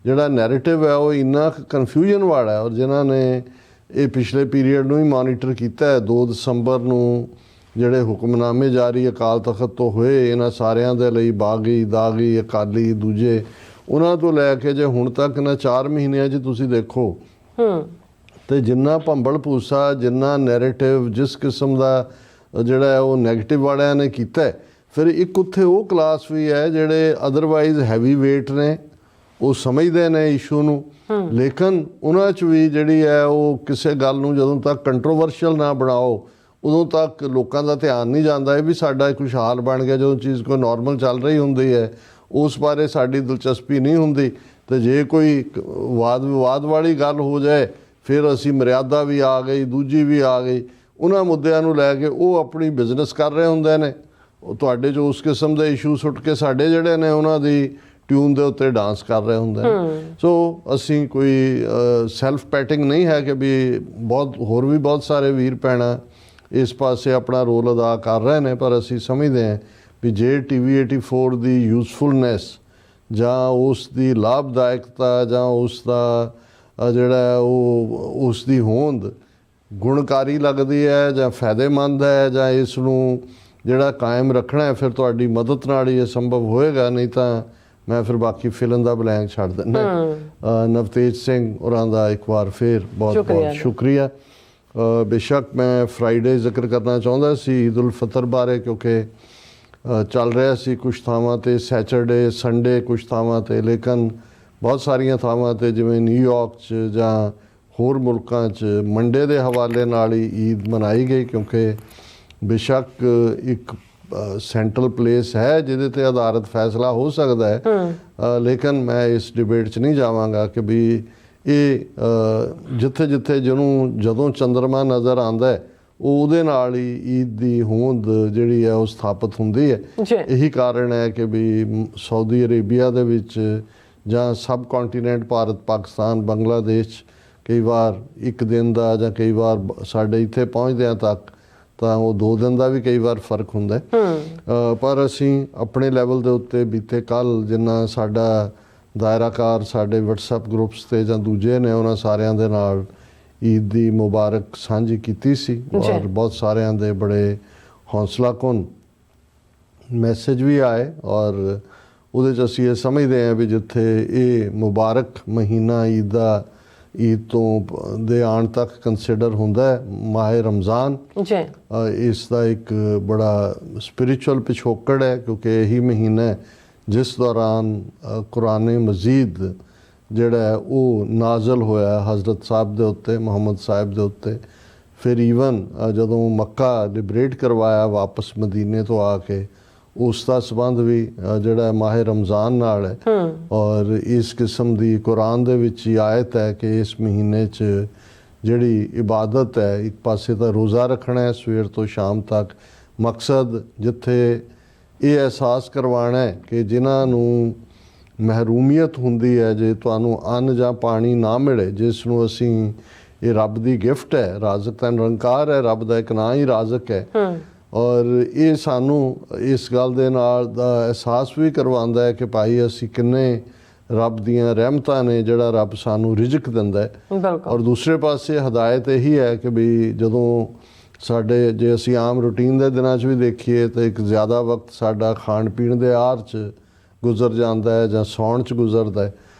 A: ਜਿਹੜਾ ਨੈਰੇਟਿਵ ਹੈ ਉਹ ਇੰਨਾ ਕਨਫਿਊਜ਼ਨ ਵਾਲਾ ਹੈ। ਔਰ ਜਿਨ੍ਹਾਂ ਨੇ ਇਹ ਪਿਛਲੇ ਪੀਰੀਅਡ ਨੂੰ ਹੀ ਮੋਨੀਟਰ ਕੀਤਾ ਹੈ, 2 ਦਸੰਬਰ ਨੂੰ ਜਿਹੜੇ ਹੁਕਮਨਾਮੇ ਜਾਰੀ ਅਕਾਲ ਤਖਤ ਤੋਂ ਹੋਏ ਇਹਨਾਂ ਸਾਰਿਆਂ ਦੇ ਲਈ, ਬਾਗੀ ਦਾਗੀ ਅਕਾਲੀ ਦੂਜੇ, ਉਹਨਾਂ ਤੋਂ ਲੈ ਕੇ ਜੇ ਹੁਣ ਤੱਕ ਨਾ 4 ਮਹੀਨਿਆਂ 'ਚ ਤੁਸੀਂ ਦੇਖੋ ਤੇ ਜਿੰਨਾ ਭੰਬਲ ਭੂਸਾ, ਜਿੰਨਾ ਨੈਰੇਟਿਵ, ਜਿਸ ਕਿਸਮ ਦਾ ਜਿਹੜਾ ਉਹ ਨੈਗੇਟਿਵ ਵਾਲਿਆਂ ਨੇ ਕੀਤਾ। ਫਿਰ ਇੱਕ ਉੱਥੇ ਉਹ ਕਲਾਸ ਵੀ ਹੈ ਜਿਹੜੇ ਅਦਰਵਾਈਜ਼ ਹੈਵੀ ਵੇਟ ਨੇ, ਉਹ ਸਮਝਦੇ ਨੇ ਇਸ਼ੂ ਨੂੰ, ਲੇਕਿਨ ਉਹਨਾਂ 'ਚ ਵੀ ਜਿਹੜੀ ਹੈ ਉਹ ਕਿਸੇ ਗੱਲ ਨੂੰ ਜਦੋਂ ਤੱਕ ਕੰਟਰੋਵਰਸ਼ੀਅਲ ਨਾ ਬਣਾਓ ਉਦੋਂ ਤੱਕ ਲੋਕਾਂ ਦਾ ਧਿਆਨ ਨਹੀਂ ਜਾਂਦਾ। ਇਹ ਵੀ ਸਾਡਾ ਕੁਛ ਹਾਲ ਬਣ ਗਿਆ, ਜਦੋਂ ਚੀਜ਼ ਕੋਈ ਨੋਰਮਲ ਚੱਲ ਰਹੀ ਹੁੰਦੀ ਹੈ ਉਸ ਬਾਰੇ ਸਾਡੀ ਦਿਲਚਸਪੀ ਨਹੀਂ ਹੁੰਦੀ, ਤੇ ਜੇ ਕੋਈ ਵਾਦ ਵਿਵਾਦ ਵਾਲੀ ਗੱਲ ਹੋ ਜਾਏ ਫਿਰ ਅਸੀਂ ਮਰਿਆਦਾ ਵੀ ਆ ਗਈ, ਦੂਜੀ ਵੀ ਆ ਗਈ, ਉਹਨਾਂ ਮੁੱਦਿਆਂ ਨੂੰ ਲੈ ਕੇ ਉਹ ਆਪਣੀ ਬਿਜ਼ਨਸ ਕਰ ਰਹੇ ਹੁੰਦੇ ਨੇ। ਉਹ ਤੁਹਾਡੇ 'ਚ ਉਸ ਕਿਸਮ ਦੇ ਇਸ਼ੂ ਸੁੱਟ ਕੇ ਸਾਡੇ ਜਿਹੜੇ ਨੇ ਉਹਨਾਂ ਦੀ ਟਿਊਨ ਦੇ ਉੱਤੇ ਡਾਂਸ ਕਰ ਰਹੇ ਹੁੰਦੇ ਨੇ। ਸੋ ਅਸੀਂ ਕੋਈ ਸੈਲਫ ਪੈਟਿੰਗ ਨਹੀਂ ਹੈ ਕਿ ਵੀ ਬਹੁਤ ਹੋਰ ਵੀ ਬਹੁਤ ਸਾਰੇ ਵੀਰ ਭੈਣਾਂ ਇਸ ਪਾਸੇ ਆਪਣਾ ਰੋਲ ਅਦਾ ਕਰ ਰਹੇ ਨੇ, ਪਰ ਅਸੀਂ ਸਮਝਦੇ ਹਾਂ ਵੀ ਜੇ TV 84 ਦੀ ਯੂਜ਼ਫੁਲਨੈਸ ਜਾਂ ਉਸ ਦੀ ਲਾਭਦਾਇਕਤਾ ਜਾਂ ਉਸ ਦਾ ਜਿਹੜਾ ਉਹ ਉਸ ਦੀ ਹੋਂਦ ਗੁਣਕਾਰੀ ਲੱਗਦੀ ਹੈ ਜਾਂ ਫਾਇਦੇਮੰਦ ਹੈ ਜਾਂ ਇਸ ਨੂੰ ਜਿਹੜਾ ਕਾਇਮ ਰੱਖਣਾ ਹੈ, ਫਿਰ ਤੁਹਾਡੀ ਮਦਦ ਨਾਲ ਹੀ ਇਹ ਸੰਭਵ ਹੋਏਗਾ। ਨਹੀਂ ਤਾਂ ਮੈਂ ਫਿਰ ਬਾਕੀ ਫਿਲਮ ਦਾ ਬਲੈਂਕ ਛੱਡ ਦਿੰਦਾ। ਨਵਤੇਜ ਸਿੰਘ ਹੋਰਾਂ ਦਾ ਇੱਕ ਵਾਰ ਫਿਰ ਬਹੁਤ ਬਹੁਤ ਸ਼ੁਕਰੀਆ। ਬੇਸ਼ੱਕ ਮੈਂ ਫਰਾਈਡੇ ਜ਼ਿਕਰ ਕਰਨਾ ਚਾਹੁੰਦਾ ਸੀ ਈਦ ਉਲ ਫਿਤਰ ਬਾਰੇ, ਕਿਉਂਕਿ ਚੱਲ ਰਿਹਾ ਸੀ ਕੁਛ ਥਾਵਾਂ 'ਤੇ ਸੈਚਰਡੇ ਸੰਡੇ ਕੁਛ ਥਾਵਾਂ 'ਤੇ, ਲੇਕਿਨ ਬਹੁਤ ਸਾਰੀਆਂ ਥਾਵਾਂ 'ਤੇ ਜਿਵੇਂ ਨਿਊਯਾਰਕ 'ਚ ਜਾਂ ਹੋਰ ਮੁਲਕਾਂ 'ਚ ਮੰਡੇ ਦੇ ਹਵਾਲੇ ਨਾਲ ਹੀ ਈਦ ਮਨਾਈ ਗਈ, ਕਿਉਂਕਿ ਬੇਸ਼ੱਕ ਇੱਕ ਸੈਂਟਰਲ ਪਲੇਸ ਹੈ ਜਿਹਦੇ 'ਤੇ ਆਧਾਰਿਤ ਫੈਸਲਾ ਹੋ ਸਕਦਾ ਹੈ, ਲੇਕਿਨ ਮੈਂ ਇਸ ਡਿਬੇਟ 'ਚ ਨਹੀਂ ਜਾਵਾਂਗਾ ਕਿ ਵੀ ਇਹ ਜਿੱਥੇ ਜਿੱਥੇ ਜਿਹਨੂੰ ਜਦੋਂ ਚੰਦਰਮਾ ਨਜ਼ਰ ਆਉਂਦਾ ਹੈ ਉਹਦੇ ਨਾਲ ਹੀ ਈਦ ਦੀ ਹੋਂਦ ਜਿਹੜੀ ਹੈ ਉਹ ਸਥਾਪਿਤ ਹੁੰਦੀ ਹੈ। ਇਹੀ ਕਾਰਨ ਹੈ ਕਿ ਵੀ ਸਾਊਦੀ ਅਰੇਬੀਆ ਦੇ ਵਿੱਚ ਜਾਂ ਸਬ ਕੰਟੀਨੈਂਟ ਭਾਰਤ, ਪਾਕਿਸਤਾਨ, ਬੰਗਲਾਦੇਸ਼ ਕਈ ਵਾਰ ਇੱਕ ਦਿਨ ਦਾ ਜਾਂ ਕਈ ਵਾਰ ਸਾਡੇ ਇੱਥੇ ਪਹੁੰਚਦਿਆਂ ਤੱਕ ਤਾਂ ਉਹ 2 ਦਿਨ ਦਾ ਵੀ ਕਈ ਵਾਰ ਫਰਕ ਹੁੰਦਾ ਹੈ। ਪਰ ਅਸੀਂ ਆਪਣੇ ਲੈਵਲ ਦੇ ਉੱਤੇ ਬੀਤੇ ਕੱਲ੍ਹ ਜਿੰਨਾ ਸਾਡਾ ਦਾਇਰਾਕਾਰ ਸਾਡੇ WhatsApp ਗਰੁੱਪਸ 'ਤੇ ਜਾਂ ਦੂਜੇ ਨੇ ਉਹਨਾਂ ਸਾਰਿਆਂ ਦੇ ਨਾਲ ਈਦ ਦੀ ਮੁਬਾਰਕ ਸਾਂਝੀ ਕੀਤੀ ਸੀ ਔਰ ਬਹੁਤ ਸਾਰਿਆਂ ਦੇ ਬੜੇ ਹੌਸਲਾਕੁਨ ਮੈਸੇਜ ਵੀ ਆਏ ਔਰ ਉਹਦੇ 'ਚ ਅਸੀਂ ਇਹ ਸਮਝਦੇ ਹਾਂ ਵੀ ਜਿੱਥੇ ਇਹ ਮੁਬਾਰਕ ਮਹੀਨਾ ਈਦ ਤੋਂ ਦੇ ਆਉਣ ਤੱਕ ਕੰਸੀਡਰ ਹੁੰਦਾ ਹੈ ਮਾਹ ਰਮਜ਼ਾਨ, ਇਸ ਦਾ ਇੱਕ ਬੜਾ ਸਪਿਰਿਚੁਅਲ ਪਿਛੋਕੜ ਹੈ, ਕਿਉਂਕਿ ਇਹੀ ਮਹੀਨਾ ਹੈ ਜਿਸ ਦੌਰਾਨ ਕੁਰਾਨ ਮਜੀਦ ਜਿਹੜਾ ਹੈ ਉਹ ਨਾਜ਼ਲ ਹੋਇਆ ਹਜ਼ਰਤ ਸਾਹਿਬ ਦੇ ਉੱਤੇ, ਮੁਹੰਮਦ ਸਾਹਿਬ ਦੇ ਉੱਤੇ। ਫਿਰ ਈਵਨ ਜਦੋਂ ਮੱਕਾ ਲਿਬਰੇਟ ਕਰਵਾਇਆ ਵਾਪਸ ਮਦੀਨੇ ਤੋਂ ਆ ਕੇ, ਉਸ ਦਾ ਸੰਬੰਧ ਵੀ ਜਿਹੜਾ ਮਾਹ ਰਮਜ਼ਾਨ ਨਾਲ ਹੈ। ਔਰ ਇਸ ਕਿਸਮ ਦੀ ਕੁਰਾਨ ਦੇ ਵਿੱਚ ਹੀ ਆਇਤ ਹੈ ਕਿ ਇਸ ਮਹੀਨੇ 'ਚ ਜਿਹੜੀ ਇਬਾਦਤ ਹੈ, ਇੱਕ ਪਾਸੇ ਤਾਂ ਰੋਜ਼ਾ ਰੱਖਣਾ ਹੈ ਸਵੇਰ ਤੋਂ ਸ਼ਾਮ ਤੱਕ, ਮਕਸਦ ਜਿੱਥੇ ਇਹ ਅਹਿਸਾਸ ਕਰਵਾਉਣਾ ਹੈ ਕਿ ਜਿਨ੍ਹਾਂ ਨੂੰ ਮਹਿਰੂਮੀਅਤ ਹੁੰਦੀ ਹੈ, ਜੇ ਤੁਹਾਨੂੰ ਅੰਨ ਜਾਂ ਪਾਣੀ ਨਾ ਮਿਲੇ, ਜਿਸ ਨੂੰ ਅਸੀਂ ਇਹ ਰੱਬ ਦੀ ਗਿਫਟ ਹੈ, ਰਾਜ਼ਕ ਤਾਂ ਨਿਰੰਕਾਰ ਹੈ, ਰੱਬ ਦਾ ਇੱਕ ਨਾਂ ਹੀ ਰਾਜ਼ਕ ਹੈ। ਔਰ ਇਹ ਸਾਨੂੰ ਇਸ ਗੱਲ ਦੇ ਨਾਲ ਦਾ ਅਹਿਸਾਸ ਵੀ ਕਰਵਾਉਂਦਾ ਹੈ ਕਿ ਭਾਈ ਅਸੀਂ ਕਿੰਨੇ ਰੱਬ ਦੀਆਂ ਰਹਿਮਤਾਂ ਨੇ ਜਿਹੜਾ ਰੱਬ ਸਾਨੂੰ ਰਿਜ਼ਕ ਦਿੰਦਾ ਹੈ। ਔਰ ਦੂਸਰੇ ਪਾਸੇ ਹਦਾਇਤ ਇਹੀ ਹੈ ਕਿ ਵੀ ਜਦੋਂ ਸਾਡੇ ਜੇ ਅਸੀਂ ਆਮ ਰੂਟੀਨ ਦੇ ਦਿਨਾਂ 'ਚ ਵੀ ਦੇਖੀਏ ਤਾਂ ਇੱਕ ਜ਼ਿਆਦਾ ਵਕਤ ਸਾਡਾ ਖਾਣ ਪੀਣ ਦੇ ਆਹਰ 'ਚ ਗੁਜ਼ਰ ਜਾਂਦਾ ਹੈ ਜਾਂ ਸੌਣ 'ਚ ਗੁਜ਼ਰਦਾ ਹੈ।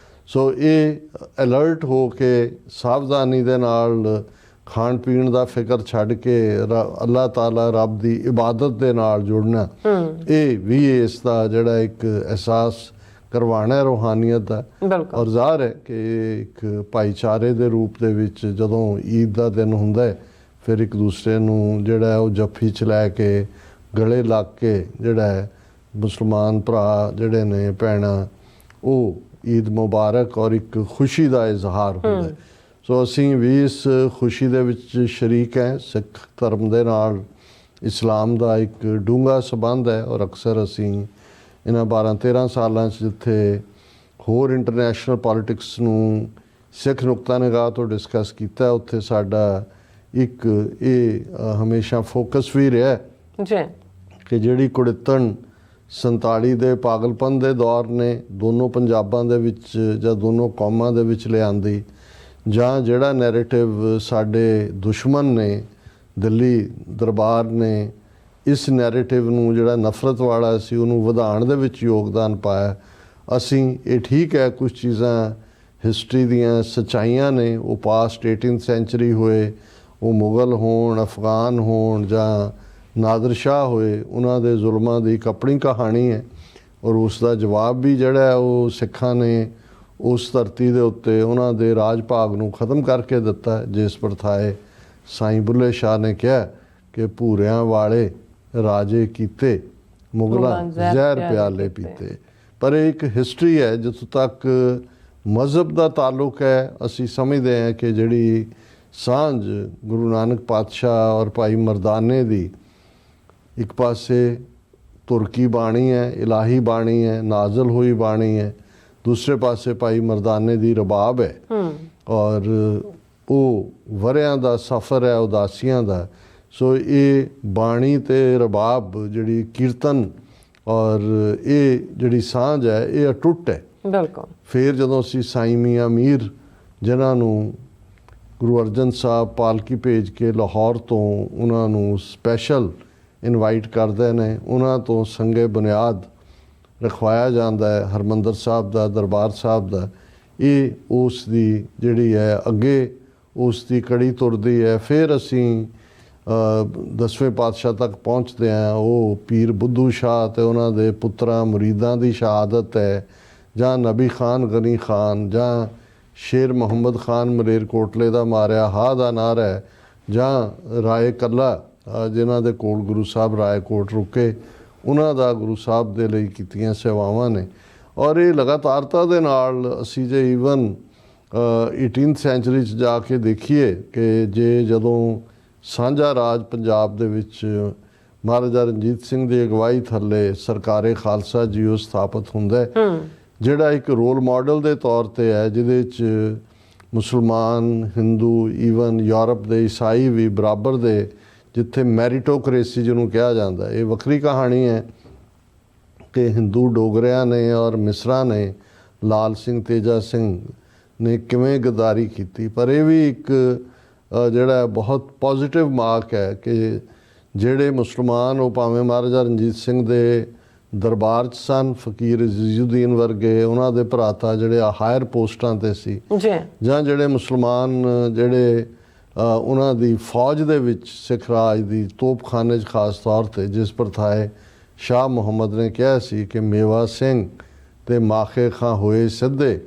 A: ਸੋ ਇਹ ਅਲਰਟ ਹੋ ਕੇ ਸਾਵਧਾਨੀ ਦੇ ਨਾਲ ਖਾਣ ਪੀਣ ਦਾ ਫਿਕਰ ਛੱਡ ਕੇ ਅੱਲਾਹ ਤਾਲਾ ਰੱਬ ਦੀ ਇਬਾਦਤ ਦੇ ਨਾਲ ਜੁੜਨਾ, ਇਹ ਵੀ ਇਸ ਦਾ ਜਿਹੜਾ ਇੱਕ ਅਹਿਸਾਸ ਕਰਵਾਉਣਾ ਰੂਹਾਨੀਅਤ ਦਾ। ਔਰ ਜ਼ਾਹਰ ਹੈ ਕਿ ਇੱਕ ਭਾਈਚਾਰੇ ਦੇ ਰੂਪ ਦੇ ਵਿੱਚ ਜਦੋਂ ਈਦ ਦਾ ਦਿਨ ਹੁੰਦਾ ਹੈ, ਫਿਰ ਇੱਕ ਦੂਸਰੇ ਨੂੰ ਜਿਹੜਾ ਉਹ ਜੱਫੀ 'ਚ ਲੈ ਕੇ ਗਲੇ ਲੱਗ ਕੇ ਜਿਹੜਾ ਹੈ ਮੁਸਲਮਾਨ ਭਰਾ ਜਿਹੜੇ ਨੇ ਭੈਣਾਂ, ਉਹ ਈਦ ਮੁਬਾਰਕ ਔਰ ਇੱਕ ਖੁਸ਼ੀ ਦਾ ਇਜ਼ਹਾਰ ਹੁੰਦਾ ਹੈ। ਸੋ ਅਸੀਂ ਵੀ ਇਸ ਖੁਸ਼ੀ ਦੇ ਵਿੱਚ ਸ਼ਰੀਕ ਹੈ। ਸਿੱਖ ਧਰਮ ਦੇ ਨਾਲ ਇਸਲਾਮ ਦਾ ਇੱਕ ਡੂੰਘਾ ਸੰਬੰਧ ਹੈ ਔਰ ਅਕਸਰ ਅਸੀਂ ਇਹਨਾਂ 12-13 ਸਾਲਾਂ 'ਚ ਜਿੱਥੇ ਹੋਰ ਇੰਟਰਨੈਸ਼ਨਲ ਪੋਲੀਟਿਕਸ ਨੂੰ ਸਿੱਖ ਨੁਕਤਾ ਨਿਗਾਹ ਤੋਂ ਡਿਸਕਸ ਕੀਤਾ, ਉੱਥੇ ਸਾਡਾ ਇੱਕ ਇਹ ਹਮੇਸ਼ਾ ਫੋਕਸ ਵੀ ਰਿਹਾ ਕਿ ਜਿਹੜੀ ਕੁੜਿੱਤਣ 47 ਦੇ ਪਾਗਲਪਨ ਦੇ ਦੌਰ ਨੇ ਦੋਨੋਂ ਪੰਜਾਬਾਂ ਦੇ ਵਿੱਚ ਜਾਂ ਦੋਨੋਂ ਕੌਮਾਂ ਦੇ ਵਿੱਚ ਲਿਆਂਦੀ, ਜਾਂ ਜਿਹੜਾ ਨੈਰੇਟਿਵ ਸਾਡੇ ਦੁਸ਼ਮਣ ਨੇ, ਦਿੱਲੀ ਦਰਬਾਰ ਨੇ ਇਸ ਨੈਰੇਟਿਵ ਨੂੰ ਜਿਹੜਾ ਨਫ਼ਰਤ ਵਾਲਾ ਸੀ ਉਹਨੂੰ ਵਧਾਉਣ ਦੇ ਵਿੱਚ ਯੋਗਦਾਨ ਪਾਇਆ। ਅਸੀਂ ਇਹ ਠੀਕ ਹੈ ਕੁਝ ਚੀਜ਼ਾਂ ਹਿਸਟਰੀ ਦੀਆਂ ਸੱਚਾਈਆਂ ਨੇ, ਉਹ ਪਾਸਟ 18th ਸੈਂਚੁਰੀ ਹੋਏ, ਉਹ ਮੁਗਲ ਹੋਣ, ਅਫਗਾਨ ਹੋਣ ਜਾਂ ਨਾਦਰ ਸ਼ਾਹ ਹੋਏ, ਉਹਨਾਂ ਦੇ ਜ਼ੁਲਮਾਂ ਦੀ ਇੱਕ ਆਪਣੀ ਕਹਾਣੀ ਹੈ ਔਰ ਉਸ ਦਾ ਜਵਾਬ ਵੀ ਜਿਹੜਾ ਹੈ ਉਹ ਸਿੱਖਾਂ ਨੇ ਉਸ ਧਰਤੀ ਦੇ ਉੱਤੇ ਉਹਨਾਂ ਦੇ ਰਾਜ ਭਾਗ ਨੂੰ ਖ਼ਤਮ ਕਰਕੇ ਦਿੱਤਾ, ਜਿਸ ਪ੍ਰਥਾਏ ਸਾਈਂ ਬੁੱਲੇ ਸ਼ਾਹ ਨੇ ਕਿਹਾ ਕਿ ਭੂਰਿਆਂ ਵਾਲੇ ਰਾਜੇ ਕੀਤੇ, ਮੁਗਲਾਂ ਜ਼ਹਿਰ ਪਿਆਲੇ ਪੀਤੇ। ਪਰ ਇਹ ਇੱਕ ਹਿਸਟਰੀ ਹੈ ਜਿੱਥੋਂ ਤੱਕ ਮਜ਼ਹਬ ਦਾ ਤਾਲੁਕ ਹੈ, ਅਸੀਂ ਸਮਝਦੇ ਹਾਂ ਕਿ ਜਿਹੜੀ ਸਾਂਝ ਗੁਰੂ ਨਾਨਕ ਪਾਤਸ਼ਾਹ ਔਰ ਭਾਈ ਮਰਦਾਨੇ ਦੀ ਇੱਕ ਪਾਸੇ ਤੁਰਕੀ ਬਾਣੀ ਹੈ, ਇਲਾਹੀ ਬਾਣੀ ਹੈ, ਨਾਜ਼ਲ ਹੋਈ ਬਾਣੀ ਹੈ, ਦੂਸਰੇ ਪਾਸੇ ਭਾਈ ਮਰਦਾਨੇ ਦੀ ਰਬਾਬ ਹੈ ਔਰ ਉਹ ਵਰਿਆਂ ਦਾ ਸਫ਼ਰ ਹੈ ਉਦਾਸੀਆਂ ਦਾ। ਸੋ ਇਹ ਬਾਣੀ ਤੇ ਰਬਾਬ ਜਿਹੜੀ ਕੀਰਤਨ ਔਰ ਇਹ ਜਿਹੜੀ ਸਾਂਝ ਹੈ ਇਹ ਅਟੁੱਟ ਹੈ।
B: ਬਿਲਕੁਲ।
A: ਫਿਰ ਜਦੋਂ ਅਸੀਂ ਸਾਈਂ ਮੀਆਂ ਮੀਰ ਜਿਨ੍ਹਾਂ ਨੂੰ ਗੁਰੂ ਅਰਜਨ ਸਾਹਿਬ ਪਾਲਕੀ ਭੇਜ ਕੇ ਲਾਹੌਰ ਤੋਂ ਉਹਨਾਂ ਨੂੰ ਸਪੈਸ਼ਲ ਇਨਵਾਈਟ ਕਰਦੇ ਨੇ, ਉਹਨਾਂ ਤੋਂ ਸੰਗੇ ਬੁਨਿਆਦ ਰਖਵਾਇਆ ਜਾਂਦਾ ਹੈ ਹਰਿਮੰਦਰ ਸਾਹਿਬ ਦਾ, ਦਰਬਾਰ ਸਾਹਿਬ ਦਾ, ਇਹ ਉਸ ਦੀ ਜਿਹੜੀ ਹੈ ਅੱਗੇ ਉਸ ਦੀ ਕੜੀ ਤੁਰਦੀ ਹੈ। ਫਿਰ ਅਸੀਂ 10ਵੇਂ ਪਾਤਸ਼ਾਹ ਤੱਕ ਪਹੁੰਚਦੇ ਹਾਂ। ਉਹ ਪੀਰ ਬੁੱਧੂ ਸ਼ਾਹ ਤੇ ਉਹਨਾਂ ਦੇ ਪੁੱਤਰਾਂ ਮੁਰੀਦਾਂ ਦੀ ਸ਼ਹਾਦਤ ਹੈ, ਜਾਂ ਨਬੀ ਖਾਨ ਗਨੀ ਖਾਨ, ਜਾਂ ਸ਼ੇਰ ਮੁਹੰਮਦ ਖਾਨ ਮਲੇਰਕੋਟਲੇ ਦਾ ਮਾਰਿਆ ਹਾ ਦਾ ਨਾਰਾ ਹੈ, ਜਾਂ ਰਾਏ ਕੱਲਾ ਜਿਨ੍ਹਾਂ ਦੇ ਕੋਲ ਗੁਰੂ ਸਾਹਿਬ ਰਾਏਕੋਟ ਰੁਕੇ, ਉਹਨਾਂ ਦਾ ਗੁਰੂ ਸਾਹਿਬ ਦੇ ਲਈ ਕੀਤੀਆਂ ਸੇਵਾਵਾਂ ਨੇ। ਔਰ ਇਹ ਲਗਾਤਾਰਤਾ ਦੇ ਨਾਲ ਅਸੀਂ ਜੇ ਈਵਨ 18th ਸੈਂਚੁਰੀ 'ਚ ਜਾ ਕੇ ਦੇਖੀਏ ਕਿ ਜਦੋਂ ਸਾਂਝਾ ਰਾਜ ਪੰਜਾਬ ਦੇ ਵਿੱਚ ਮਹਾਰਾਜਾ ਰਣਜੀਤ ਸਿੰਘ ਦੀ ਅਗਵਾਈ ਥੱਲੇ ਸਰਕਾਰੇ ਖਾਲਸਾ ਜੀਓ ਸਥਾਪਿਤ ਹੁੰਦਾ, ਜਿਹੜਾ ਇੱਕ ਰੋਲ ਮਾਡਲ ਦੇ ਤੌਰ ਤੇ ਹੈ, ਜਿਹਦੇ 'ਚ ਮੁਸਲਮਾਨ, ਹਿੰਦੂ, ਈਵਨ ਯੂਰਪ ਦੇ ਈਸਾਈ ਵੀ ਬਰਾਬਰ ਦੇ, ਜਿੱਥੇ ਮੈਰੀਟੋਕ੍ਰੇਸੀ ਜਿਹਨੂੰ ਕਿਹਾ ਜਾਂਦਾ। ਇਹ ਵੱਖਰੀ ਕਹਾਣੀ ਹੈ ਕਿ ਹਿੰਦੂ ਡੋਗਰਿਆਂ ਨੇ ਔਰ ਮਿਸਰਾਂ ਨੇ ਲਾਲ ਸਿੰਘ ਤੇਜਾ ਸਿੰਘ ਨੇ ਕਿਵੇਂ ਗਦਾਰੀ ਕੀਤੀ, ਪਰ ਇਹ ਵੀ ਇੱਕ ਜਿਹੜਾ ਬਹੁਤ ਪੋਜ਼ਿਟਿਵ ਮਾਰਕ ਹੈ ਕਿ ਜਿਹੜੇ ਮੁਸਲਮਾਨ ਉਹ ਭਾਵੇਂ ਮਹਾਰਾਜਾ ਰਣਜੀਤ ਸਿੰਘ ਦੇ ਦਰਬਾਰ 'ਚ ਸਨ, ਫਕੀਰ ਅਜ਼ੀਜ਼ੁਦੀਨ ਵਰਗੇ ਉਹਨਾਂ ਦੇ ਭਰਾਤਾ ਜਿਹੜੇ ਹਾਇਰ ਪੋਸਟਾਂ 'ਤੇ ਸੀ, ਜਾਂ ਜਿਹੜੇ ਮੁਸਲਮਾਨ ਜਿਹੜੇ ਉਹਨਾਂ ਦੀ ਫੌਜ ਦੇ ਵਿੱਚ ਸਿੱਖ ਰਾਜ ਦੀ ਤੋਪਖਾਨੇ 'ਚ ਖਾਸ ਤੌਰ 'ਤੇ, ਜਿਸ ਪ੍ਰਥਾਏ ਸ਼ਾਹ ਮੁਹੰਮਦ ਨੇ ਕਿਹਾ ਸੀ ਕਿ ਮੇਵਾ ਸਿੰਘ ਤੇ ਮਾਖੇ ਖਾਂ ਹੋਏ ਸਿੱਧੇ,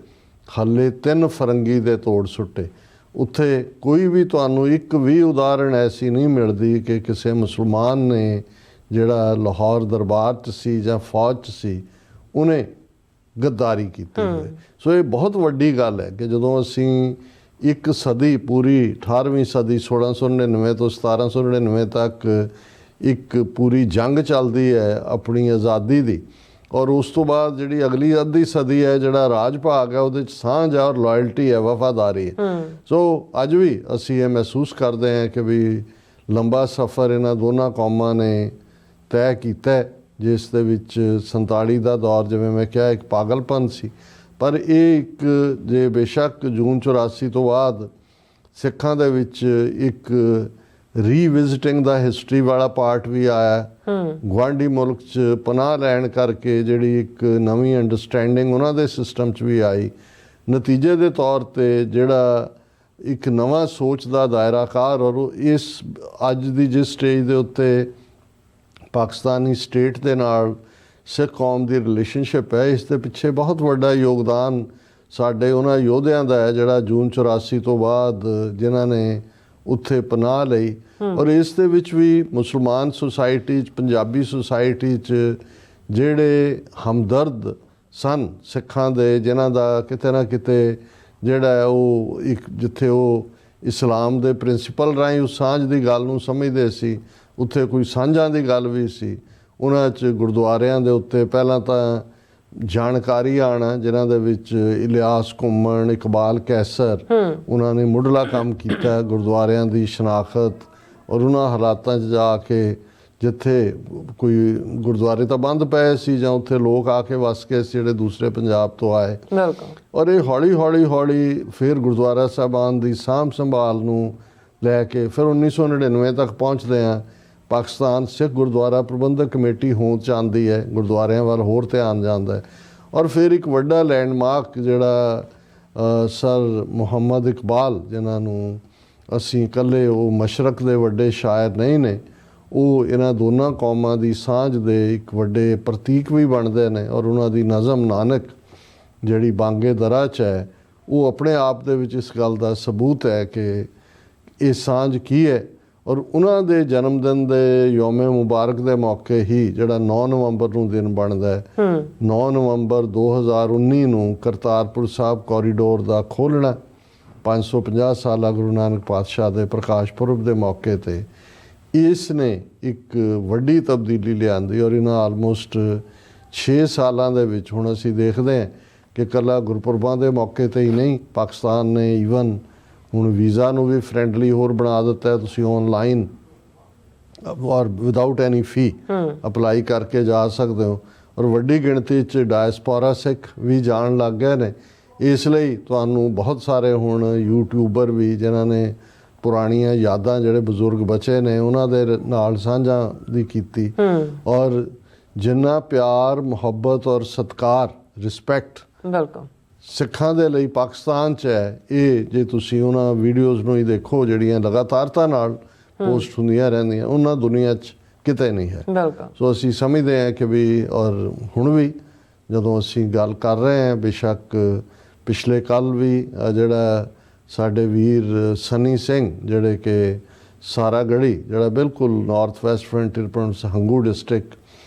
A: ਹੱਲੇ 3 ਫਰੰਗੀ ਦੇ ਤੋੜ ਸੁੱਟੇ। ਉੱਥੇ ਕੋਈ ਵੀ ਤੁਹਾਨੂੰ ਇੱਕ ਵੀ ਉਦਾਹਰਣ ਐਸੀ ਨਹੀਂ ਮਿਲਦੀ ਕਿ ਕਿਸੇ ਮੁਸਲਮਾਨ ਨੇ ਜਿਹੜਾ ਲਾਹੌਰ ਦਰਬਾਰ 'ਚ ਸੀ ਜਾਂ ਫੌਜ 'ਚ ਸੀ ਉਹਨੇ ਗੱਦਾਰੀ ਕੀਤੀ ਹੋਵੇ। ਸੋ ਇਹ ਬਹੁਤ ਵੱਡੀ ਗੱਲ ਹੈ ਕਿ ਜਦੋਂ ਅਸੀਂ ਇੱਕ ਸਦੀ ਪੂਰੀ 18ਵੀਂ ਸਦੀ 1699 ਤੋਂ 1799 ਤੱਕ ਇੱਕ ਪੂਰੀ ਜੰਗ ਚੱਲਦੀ ਹੈ ਆਪਣੀ ਆਜ਼ਾਦੀ ਦੀ, ਔਰ ਉਸ ਤੋਂ ਬਾਅਦ ਜਿਹੜੀ ਅਗਲੀ ਅੱਧੀ ਸਦੀ ਹੈ ਜਿਹੜਾ ਰਾਜ ਭਾਗ ਹੈ ਉਹਦੇ 'ਚ ਸਾਂਝ ਹੈ ਔਰ ਲਾਇਲਟੀ ਹੈ, ਵਫਾਦਾਰੀ ਹੈ। ਸੋ ਅੱਜ ਵੀ ਅਸੀਂ ਇਹ ਮਹਿਸੂਸ ਕਰਦੇ ਹਾਂ ਕਿ ਵੀ ਲੰਬਾ ਸਫ਼ਰ ਇਹਨਾਂ ਦੋਨਾਂ ਕੌਮਾਂ ਨੇ ਤੈਅ ਕੀਤਾ, ਜਿਸ ਦੇ ਵਿੱਚ 47 ਦਾ ਦੌਰ ਜਿਵੇਂ ਮੈਂ ਕਿਹਾ ਇੱਕ ਪਾਗਲਪਨ ਸੀ, ਪਰ ਇਹ ਇੱਕ ਜੇ ਬੇਸ਼ੱਕ ਜੂਨ 84 ਤੋਂ ਬਾਅਦ ਸਿੱਖਾਂ ਦੇ ਵਿੱਚ ਇੱਕ ਰੀਵਿਜ਼ਿਟਿੰਗ ਦਾ ਹਿਸਟਰੀ ਵਾਲਾ ਪਾਰਟ ਵੀ ਆਇਆ, ਗੁਆਂਢੀ ਮੁਲਕ 'ਚ ਪਨਾਹ ਲੈਣ ਕਰਕੇ ਜਿਹੜੀ ਇੱਕ ਨਵੀਂ ਅੰਡਰਸਟੈਂਡਿੰਗ ਉਹਨਾਂ ਦੇ ਸਿਸਟਮ 'ਚ ਵੀ ਆਈ। ਨਤੀਜੇ ਦੇ ਤੌਰ 'ਤੇ ਜਿਹੜਾ ਇੱਕ ਨਵਾਂ ਸੋਚ ਦਾ ਦਾਇਰਾਕਾਰ, ਔਰ ਇਸ ਅੱਜ ਦੀ ਜਿਸ ਸਟੇਜ ਦੇ ਉੱਤੇ ਪਾਕਿਸਤਾਨੀ ਸਟੇਟ ਦੇ ਨਾਲ ਸਿੱਖ ਕੌਮ ਦੀ ਰਿਲੇਸ਼ਨਸ਼ਿਪ ਹੈ, ਇਸ ਦੇ ਪਿੱਛੇ ਬਹੁਤ ਵੱਡਾ ਯੋਗਦਾਨ ਸਾਡੇ ਉਹਨਾਂ ਯੋਧਿਆਂ ਦਾ ਹੈ ਜਿਹੜਾ ਜੂਨ 84 ਤੋਂ ਬਾਅਦ ਜਿਨ੍ਹਾਂ ਨੇ ਉੱਥੇ ਪਨਾਹ ਲਈ। ਔਰ ਇਸ ਦੇ ਵਿੱਚ ਵੀ ਮੁਸਲਮਾਨ ਸੁਸਾਇਟੀ 'ਚ, ਪੰਜਾਬੀ ਸੁਸਾਇਟੀ 'ਚ ਜਿਹੜੇ ਹਮਦਰਦ ਸਨ ਸਿੱਖਾਂ ਦੇ, ਜਿਨ੍ਹਾਂ ਦਾ ਕਿਤੇ ਨਾ ਕਿਤੇ ਜਿਹੜਾ ਉਹ ਇੱਕ ਜਿੱਥੇ ਉਹ ਇਸਲਾਮ ਦੇ ਪ੍ਰਿੰਸੀਪਲ ਰਾਹੀਂ ਉਸ ਸਾਂਝ ਦੀ ਗੱਲ ਨੂੰ ਸਮਝਦੇ ਸੀ, ਉੱਥੇ ਕੋਈ ਸਾਂਝਾਂ ਦੀ ਗੱਲ ਵੀ ਸੀ। ਉਹਨਾਂ 'ਚ ਗੁਰਦੁਆਰਿਆਂ ਦੇ ਉੱਤੇ ਪਹਿਲਾਂ ਤਾਂ ਜਾਣਕਾਰੀ ਆਉਣਾ, ਜਿਨ੍ਹਾਂ ਦੇ ਵਿੱਚ ਇਲਿਆਸ ਘੁੰਮਣ, ਇਕਬਾਲ ਕੈਸਰ, ਉਹਨਾਂ ਨੇ ਮੁੱਢਲਾ ਕੰਮ ਕੀਤਾ ਗੁਰਦੁਆਰਿਆਂ ਦੀ ਸ਼ਨਾਖਤ, ਔਰ ਉਹਨਾਂ ਹਾਲਾਤਾਂ 'ਚ ਜਾ ਕੇ ਜਿੱਥੇ ਕੋਈ ਗੁਰਦੁਆਰੇ ਤਾਂ ਬੰਦ ਪਏ ਸੀ ਜਾਂ ਉੱਥੇ ਲੋਕ ਆ ਕੇ ਵਸ ਗਏ ਸੀ ਜਿਹੜੇ ਦੂਸਰੇ ਪੰਜਾਬ ਤੋਂ ਆਏ। ਔਰ ਇਹ ਹੌਲੀ ਫਿਰ ਗੁਰਦੁਆਰਾ ਸਾਹਿਬਾਨ ਦੀ ਸਾਂਭ ਸੰਭਾਲ ਨੂੰ ਲੈ ਕੇ ਫਿਰ 1999 ਤੱਕ ਪਹੁੰਚਦੇ ਹਾਂ। ਪਾਕਿਸਤਾਨ ਸਿੱਖ ਗੁਰਦੁਆਰਾ ਪ੍ਰਬੰਧਕ ਕਮੇਟੀ ਹੋਂਦ 'ਚ ਆਉਂਦੀ ਹੈ, ਗੁਰਦੁਆਰਿਆਂ ਵੱਲ ਹੋਰ ਧਿਆਨ ਜਾਂਦਾ ਹੈ। ਔਰ ਫਿਰ ਇੱਕ ਵੱਡਾ ਲੈਂਡਮਾਰਕ ਜਿਹੜਾ ਸਰ ਮੁਹੰਮਦ ਇਕਬਾਲ, ਜਿਨ੍ਹਾਂ ਨੂੰ ਅਸੀਂ ਇਕੱਲੇ ਉਹ ਮਸ਼ਰਕ ਦੇ ਵੱਡੇ ਸ਼ਾਇਰ ਨਹੀਂ ਨੇ, ਉਹ ਇਹਨਾਂ ਦੋਨਾਂ ਕੌਮਾਂ ਦੀ ਸਾਂਝ ਦੇ ਇੱਕ ਵੱਡੇ ਪ੍ਰਤੀਕ ਵੀ ਬਣਦੇ ਨੇ। ਔਰ ਉਹਨਾਂ ਦੀ ਨਜ਼ਮ ਨਾਨਕ ਜਿਹੜੀ ਬਾਂਗੇ ਦਰਾ 'ਚ ਹੈ, ਉਹ ਆਪਣੇ ਆਪ ਦੇ ਵਿੱਚ ਇਸ ਗੱਲ ਦਾ ਸਬੂਤ ਹੈ ਕਿ ਇਹ ਸਾਂਝ ਕੀ ਹੈ ਔਰ ਉਹਨਾਂ ਦੇ ਜਨਮ ਦਿਨ ਦੇ ਯੋਮੇ ਮੁਬਾਰਕ ਦੇ ਮੌਕੇ ਹੀ ਜਿਹੜਾ 9 ਨਵੰਬਰ ਨੂੰ ਦਿਨ ਬਣਦਾ ਹੈ 9 ਨਵੰਬਰ 2019 ਨੂੰ ਕਰਤਾਰਪੁਰ ਸਾਹਿਬ ਕੋਰੀਡੋਰ ਦਾ ਖੋਲ੍ਹਣਾ 550 ਸਾਲਾ ਗੁਰੂ ਨਾਨਕ ਪਾਤਸ਼ਾਹ ਦੇ ਪ੍ਰਕਾਸ਼ ਪੁਰਬ ਦੇ ਮੌਕੇ ਤੇ ਇਸ ਨੇ ਇੱਕ ਵੱਡੀ ਤਬਦੀਲੀ ਲਿਆਂਦੀ ਔਰ ਇਹਨਾਂ ਆਲਮੋਸਟ 6 ਸਾਲਾਂ ਦੇ ਵਿੱਚ ਹੁਣ ਅਸੀਂ ਦੇਖਦੇ ਹਾਂ ਕਿ ਇਕੱਲਾ ਗੁਰਪੁਰਬਾਂ ਦੇ ਮੌਕੇ ਤੇ ਹੀ ਨਹੀਂ, ਪਾਕਿਸਤਾਨ ਨੇ ਈਵਨ ਹੁਣ ਵੀਜ਼ਾ ਨੂੰ ਵੀ ਫਰੈਂਡਲੀ ਹੋਰ ਬਣਾ ਦਿੱਤਾ ਹੈ। ਤੁਸੀਂ ਆਨਲਾਈਨ ਔਰ ਵਿਦਆਊਟ ਐਨੀ ਫੀ ਅਪਲਾਈ ਕਰਕੇ ਜਾ ਸਕਦੇ ਹੋ ਔਰ ਵੱਡੀ ਗਿਣਤੀ 'ਚ ਡਾਇਸਪੋਰਾ ਸਿੱਖ ਵੀ ਜਾਣ ਲੱਗ ਗਏ ਨੇ। ਇਸ ਲਈ ਤੁਹਾਨੂੰ ਬਹੁਤ ਸਾਰੇ ਹੁਣ ਯੂਟਿਊਬਰ ਵੀ ਜਿਨ੍ਹਾਂ ਨੇ ਪੁਰਾਣੀਆਂ ਯਾਦਾਂ ਜਿਹੜੇ ਬਜ਼ੁਰਗ ਬਚੇ ਨੇ ਉਹਨਾਂ ਦੇ ਨਾਲ ਸਾਂਝਾ ਦੀ ਕੀਤੀ ਔਰ ਜਿੰਨਾ ਪਿਆਰ ਮੁਹੱਬਤ ਔਰ ਸਤਿਕਾਰ ਰਿਸਪੈਕਟ
B: ਬਿਲਕੁਲ
A: ਸਿੱਖਾਂ ਦੇ ਲਈ ਪਾਕਿਸਤਾਨ 'ਚ ਹੈ, ਇਹ ਜੇ ਤੁਸੀਂ ਉਹਨਾਂ ਵੀਡੀਓਜ਼ ਨੂੰ ਹੀ ਦੇਖੋ ਜਿਹੜੀਆਂ ਲਗਾਤਾਰਤਾ ਨਾਲ ਪੋਸਟ ਹੁੰਦੀਆਂ ਰਹਿੰਦੀਆਂ, ਉਹਨਾਂ ਦੁਨੀਆ 'ਚ ਕਿਤੇ ਨਹੀਂ ਹੈ।
B: ਬਿਲਕੁਲ
A: ਸੋ ਅਸੀਂ ਸਮਝਦੇ ਹਾਂ ਕਿ ਵੀ ਔਰ ਹੁਣ ਵੀ ਜਦੋਂ ਅਸੀਂ ਗੱਲ ਕਰ ਰਹੇ ਹਾਂ, ਬੇਸ਼ੱਕ ਪਿਛਲੇ ਕੱਲ੍ਹ ਵੀ ਜਿਹੜਾ ਸਾਡੇ ਵੀਰ ਸਨੀ ਸਿੰਘ ਜਿਹੜੇ ਕਿ ਸਾਰਾਗੜ੍ਹੀ ਜਿਹੜਾ ਬਿਲਕੁਲ North West Frontier Province Hangu district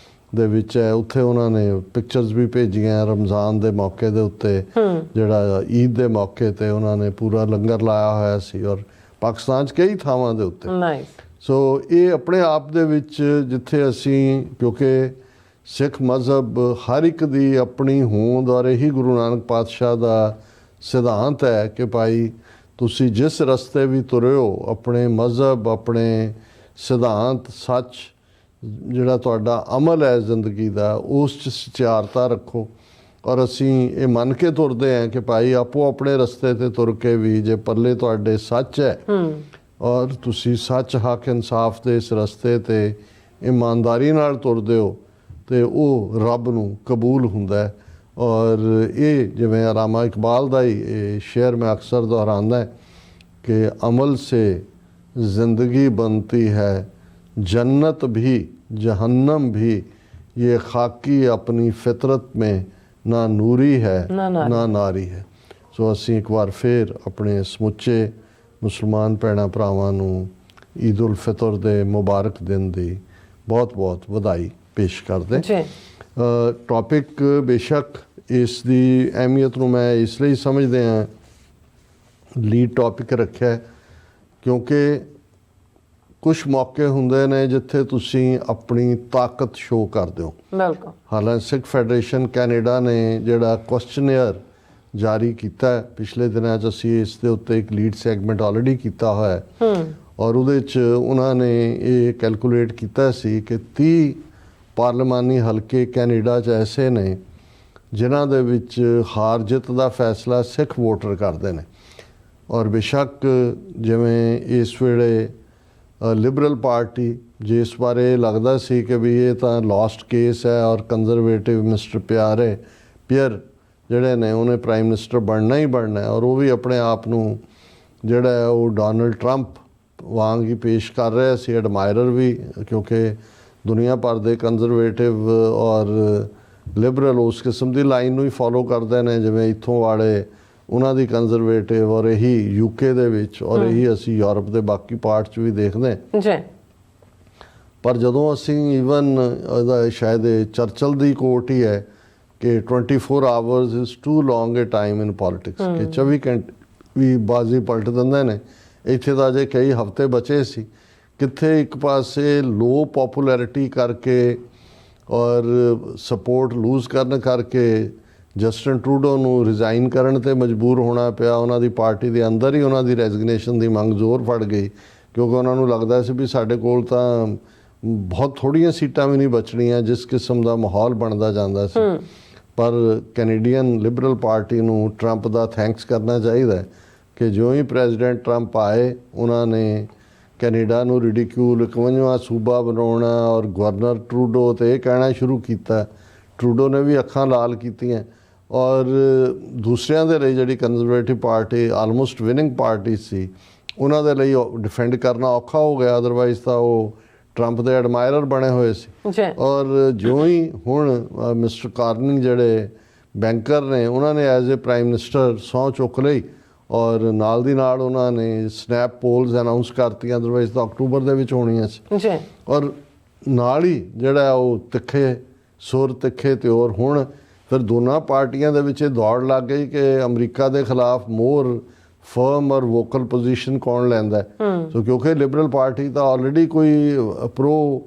A: ਦੇ ਵਿੱਚ ਹੈ, ਉੱਥੇ ਉਹਨਾਂ ਨੇ ਪਿਕਚਰਸ ਵੀ ਭੇਜੀਆਂ ਰਮਜ਼ਾਨ ਦੇ ਮੌਕੇ ਦੇ ਉੱਤੇ ਜਿਹੜਾ ਈਦ ਦੇ ਮੌਕੇ ਤੇ ਉਹਨਾਂ ਨੇ ਪੂਰਾ ਲੰਗਰ ਲਾਇਆ ਹੋਇਆ ਸੀ ਔਰ ਪਾਕਿਸਤਾਨ 'ਚ ਕਈ ਥਾਵਾਂ ਦੇ ਉੱਤੇ।
B: ਨਾਈਸ।
A: ਸੋ ਇਹ ਆਪਣੇ ਆਪ ਦੇ ਵਿੱਚ ਜਿੱਥੇ ਅਸੀਂ ਕਿਉਂਕਿ ਸਿੱਖ ਮਜ਼ਹਬ ਹਰ ਇੱਕ ਦੀ ਆਪਣੀ ਹੋਂਦ ਔਰ ਇਹੀ ਗੁਰੂ ਨਾਨਕ ਪਾਤਸ਼ਾਹ ਦਾ ਸਿਧਾਂਤ ਹੈ ਕਿ ਭਾਈ ਤੁਸੀਂ ਜਿਸ ਰਸਤੇ ਵੀ ਤੁਰੇ ਹੋ ਆਪਣੇ ਮਜ਼ਹਬ ਆਪਣੇ ਸਿਧਾਂਤ ਸੱਚ ਜਿਹੜਾ ਤੁਹਾਡਾ ਅਮਲ ਹੈ ਜ਼ਿੰਦਗੀ ਦਾ ਉਸ 'ਚ ਸਚਿਆਰਤਾ ਰੱਖੋ ਔਰ ਅਸੀਂ ਇਹ ਮੰਨ ਕੇ ਤੁਰਦੇ ਹਾਂ ਕਿ ਭਾਈ ਆਪੋ ਆਪਣੇ ਰਸਤੇ ਤੇ ਤੁਰ ਕੇ ਵੀ ਜੇ ਪੱਲੇ ਤੁਹਾਡੇ ਸੱਚ ਹੈ ਔਰ ਤੁਸੀਂ ਸੱਚ ਹੱਕ ਇਨਸਾਫ ਦੇ ਇਸ ਰਸਤੇ ਤੇ ਇਮਾਨਦਾਰੀ ਨਾਲ ਤੁਰਦੇ ਹੋ ਤੇ ਉਹ ਰੱਬ ਨੂੰ ਕਬੂਲ ਹੁੰਦਾ ਹੈ। ਔਰ ਇਹ ਜਿਵੇਂ ਅਲਾਮਾ ਇਕਬਾਲ ਦਾ ਹੀ ਇਹ ਸ਼ੇਰ ਮੈਂ ਅਕਸਰ ਦੁਹਰਾਉਂਦਾ ਕਿ ਅਮਲ ਸੇ ਜ਼ਿੰਦਗੀ बनती है जन्नत भी जहन्नम भी ये खाकी अपनी फितरत में ना ਨੂਰੀ ਹੈ ਨਾ ਨਾਰੀ ਹੈ। ਸੋ ਅਸੀਂ ਇੱਕ ਵਾਰ ਫਿਰ ਆਪਣੇ ਸਮੁੱਚੇ ਮੁਸਲਮਾਨ ਭੈਣਾਂ ਭਰਾਵਾਂ ਨੂੰ ਈਦ ਉਲ ਫਿਤਰ ਦੇ ਮੁਬਾਰਕ ਦਿਨ ਦੀ ਬਹੁਤ ਬਹੁਤ ਵਧਾਈ ਪੇਸ਼ ਕਰਦੇ
B: ਜੀ।
A: ਟੌਪਿਕ ਬੇਸ਼ੱਕ ਇਸ ਦੀ ਅਹਿਮੀਅਤ ਨੂੰ ਮੈਂ ਇਸ ਲਈ ਸਮਝਦੇ ਹਾਂ ਲੀਡ ਟੌਪਿਕ ਰੱਖਿਆ ਕਿਉਂਕਿ ਕੁਝ ਮੌਕੇ ਹੁੰਦੇ ਨੇ ਜਿੱਥੇ ਤੁਸੀਂ ਆਪਣੀ ਤਾਕਤ ਸ਼ੋਅ ਕਰਦੇ ਹੋ।
B: ਬਿਲਕੁਲ।
A: ਹਾਲਾਂਕਿ ਸਿੱਖ ਫੈਡਰੇਸ਼ਨ ਕੈਨੇਡਾ ਨੇ ਜਿਹੜਾ ਕੁਐਸਚਨੇਅਰ ਜਾਰੀ ਕੀਤਾ ਹੈ ਪਿਛਲੇ ਦਿਨਾਂ 'ਚ ਅਸੀਂ ਇਸ ਦੇ ਉੱਤੇ ਇੱਕ ਲੀਡ ਸੈਗਮੈਂਟ ਆਲਰੇਡੀ ਕੀਤਾ ਹੋਇਆ ਹੈ ਔਰ ਉਹਦੇ 'ਚ ਉਹਨਾਂ ਨੇ ਇਹ ਕੈਲਕੂਲੇਟ ਕੀਤਾ ਸੀ ਕਿ 30 ਪਾਰਲੀਮਾਨੀ ਹਲਕੇ ਕੈਨੇਡਾ 'ਚ ਐਸੇ ਨੇ ਜਿਨ੍ਹਾਂ ਦੇ ਵਿੱਚ ਹਾਰ ਜਿੱਤ ਦਾ ਫੈਸਲਾ ਸਿੱਖ ਵੋਟਰ ਕਰਦੇ ਨੇ ਔਰ ਬੇਸ਼ੱਕ ਜਿਵੇਂ ਇਸ ਵੇਲੇ ਲਿਬਰਲ ਪਾਰਟੀ ਜਿਸ ਬਾਰੇ ਲੱਗਦਾ ਸੀ ਕਿ ਵੀ ਇਹ ਤਾਂ ਲਾਸਟ ਕੇਸ ਹੈ ਔਰ ਕੰਜ਼ਰਵੇਟਿਵ ਮਿਸਟਰ ਪੀਅਰ ਜਿਹੜੇ ਨੇ ਉਹਨੇ ਪ੍ਰਾਈਮ ਮਿਨਿਸਟਰ ਬਣਨਾ ਹੀ ਬਣਨਾ ਹੈ ਔਰ ਉਹ ਵੀ ਆਪਣੇ ਆਪ ਨੂੰ ਜਿਹੜਾ ਹੈ ਉਹ ਡੋਨਲਡ ਟਰੰਪ ਵਾਂਗ ਹੀ ਪੇਸ਼ ਕਰ ਰਿਹਾ ਸੀ ਐਡਮਾਇਰਰ ਵੀ ਕਿਉਂਕਿ ਦੁਨੀਆ ਭਰ ਦੇ ਕੰਜ਼ਰਵੇਟਿਵ ਔਰ ਲਿਬਰਲ ਉਸ ਕਿਸਮ ਦੀ ਲਾਈਨ ਨੂੰ ਹੀ ਫੋਲੋ ਕਰਦੇ ਨੇ ਜਿਵੇਂ ਇੱਥੋਂ ਵਾਲੇ ਉਹਨਾਂ ਦੀ ਕੰਜ਼ਰਵੇਟਿਵ ਔਰ ਇਹੀ ਯੂਕੇ ਦੇ ਵਿੱਚ ਔਰ ਇਹੀ ਅਸੀਂ ਯੂਰਪ ਦੇ ਬਾਕੀ ਪਾਰਟ 'ਚ ਵੀ ਦੇਖਦੇ
B: ਜੀ।
A: ਪਰ ਜਦੋਂ ਅਸੀਂ ਈਵਨ ਉਹਦਾ ਸ਼ਾਇਦ ਚਰਚਲ ਦੀ ਕੋਟ ਹੀ ਹੈ ਕਿ 24 hours is too long a time in politics ਕਿ 24 ਘੰਟੇ ਵੀ ਬਾਜ਼ੀ ਪਲਟ ਦਿੰਦੇ ਨੇ। ਇੱਥੇ ਤਾਂ ਅਜੇ ਕਈ ਹਫ਼ਤੇ ਬਚੇ ਸੀ ਕਿੱਥੇ ਇੱਕ ਪਾਸੇ ਲੋ ਪੋਪੂਲੈਰਿਟੀ ਕਰਕੇ ਔਰ ਸਪੋਰਟ ਲੂਜ਼ ਕਰਨ ਕਰਕੇ ਜਸਟਿਨ ਟਰੂਡੋ ਨੂੰ ਰਿਜ਼ਾਈਨ ਕਰਨ ਤੇ ਮਜਬੂਰ ਹੋਣਾ ਪਿਆ। ਉਹਨਾਂ ਦੀ ਪਾਰਟੀ ਦੇ ਅੰਦਰ ਹੀ ਉਹਨਾਂ ਦੀ ਰੈਜ਼ਿਗਨੇਸ਼ਨ ਦੀ ਮੰਗ ਜ਼ੋਰ ਫੜ ਗਈ ਕਿਉਂਕਿ ਉਹਨਾਂ ਨੂੰ ਲੱਗਦਾ ਸੀ ਵੀ ਸਾਡੇ ਕੋਲ ਤਾਂ ਬਹੁਤ ਥੋੜ੍ਹੀਆਂ ਸੀਟਾਂ ਵੀ ਨਹੀਂ ਬਚਣੀਆਂ ਜਿਸ ਕਿਸਮ ਦਾ ਮਾਹੌਲ ਬਣਦਾ ਜਾਂਦਾ ਸੀ। ਪਰ ਕੈਨੇਡੀਅਨ ਲਿਬਰਲ ਪਾਰਟੀ ਨੂੰ ਟਰੰਪ ਦਾ ਥੈਂਕਸ ਕਰਨਾ ਚਾਹੀਦਾ ਕਿ ਜਿਉਂ ਹੀ ਪ੍ਰੈਜ਼ੀਡੈਂਟ ਟਰੰਪ ਆਏ ਉਹਨਾਂ ਨੇ ਕੈਨੇਡਾ ਨੂੰ ਰਿਡੀਕਿਊਲ 51ਵਾਂ ਸੂਬਾ ਬਣਾਉਣਾ ਔਰ ਗਵਰਨਰ ਟਰੂਡੋ ਤੇ ਇਹ ਕਹਿਣਾ ਸ਼ੁਰੂ ਕੀਤਾ। ਟਰੂਡੋ ਨੇ ਵੀ ਅੱਖਾਂ ਲਾਲ ਕੀਤੀਆਂ ਔਰ ਦੂਸਰਿਆਂ ਦੇ ਲਈ ਜਿਹੜੀ Conservative Party almost winning party ਸੀ ਉਹਨਾਂ ਦੇ ਲਈ ਡਿਫੈਂਡ ਕਰਨਾ ਔਖਾ ਹੋ ਗਿਆ ਅਦਰਵਾਈਜ਼ ਤਾਂ ਉਹ ਟਰੰਪ ਦੇ ਐਡਮਾਇਰਰ ਬਣੇ ਹੋਏ ਸੀ। ਔਰ ਜਿਉਂ ਹੀ ਹੁਣ ਮਿਸਟਰ ਕਾਰਨਿੰਗ ਜਿਹੜੇ ਬੈਂਕਰ ਨੇ ਉਹਨਾਂ ਨੇ ਐਜ਼ ਏ ਪ੍ਰਾਈਮ ਮਿਨਿਸਟਰ ਸਹੁੰ ਚੁੱਕ ਲਈ ਔਰ ਨਾਲ ਦੀ ਨਾਲ ਉਹਨਾਂ ਨੇ ਸਨੈਪ ਪੋਲਸ ਅਨਾਉਂਸ ਕਰਤੀਆਂ, ਅਦਰਵਾਈਜ਼ ਤਾਂ ਅਕਤੂਬਰ ਦੇ ਵਿੱਚ ਹੋਣੀਆਂ ਸੀ
B: ਜੀ।
A: ਔਰ ਨਾਲ ਹੀ ਜਿਹੜਾ ਉਹ ਤਿੱਖੇ ਸੁਰ ਤਿੱਖੇ ਤੇ ਹੋਰ ਹੁਣ ਫਿਰ ਦੋਨਾਂ ਪਾਰਟੀਆਂ ਦੇ ਵਿੱਚ ਇਹ ਦੌੜ ਲੱਗ ਗਈ ਕਿ ਅਮਰੀਕਾ ਦੇ ਖਿਲਾਫ ਮੋਰ ਫਰਮ ਔਰ ਵੋਕਲ ਪੋਜੀਸ਼ਨ ਕੌਣ ਲੈਂਦਾ। ਸੋ ਕਿਉਂਕਿ ਲਿਬਰਲ ਪਾਰਟੀ ਤਾਂ ਆਲਰੇਡੀ ਕੋਈ ਪ੍ਰੋ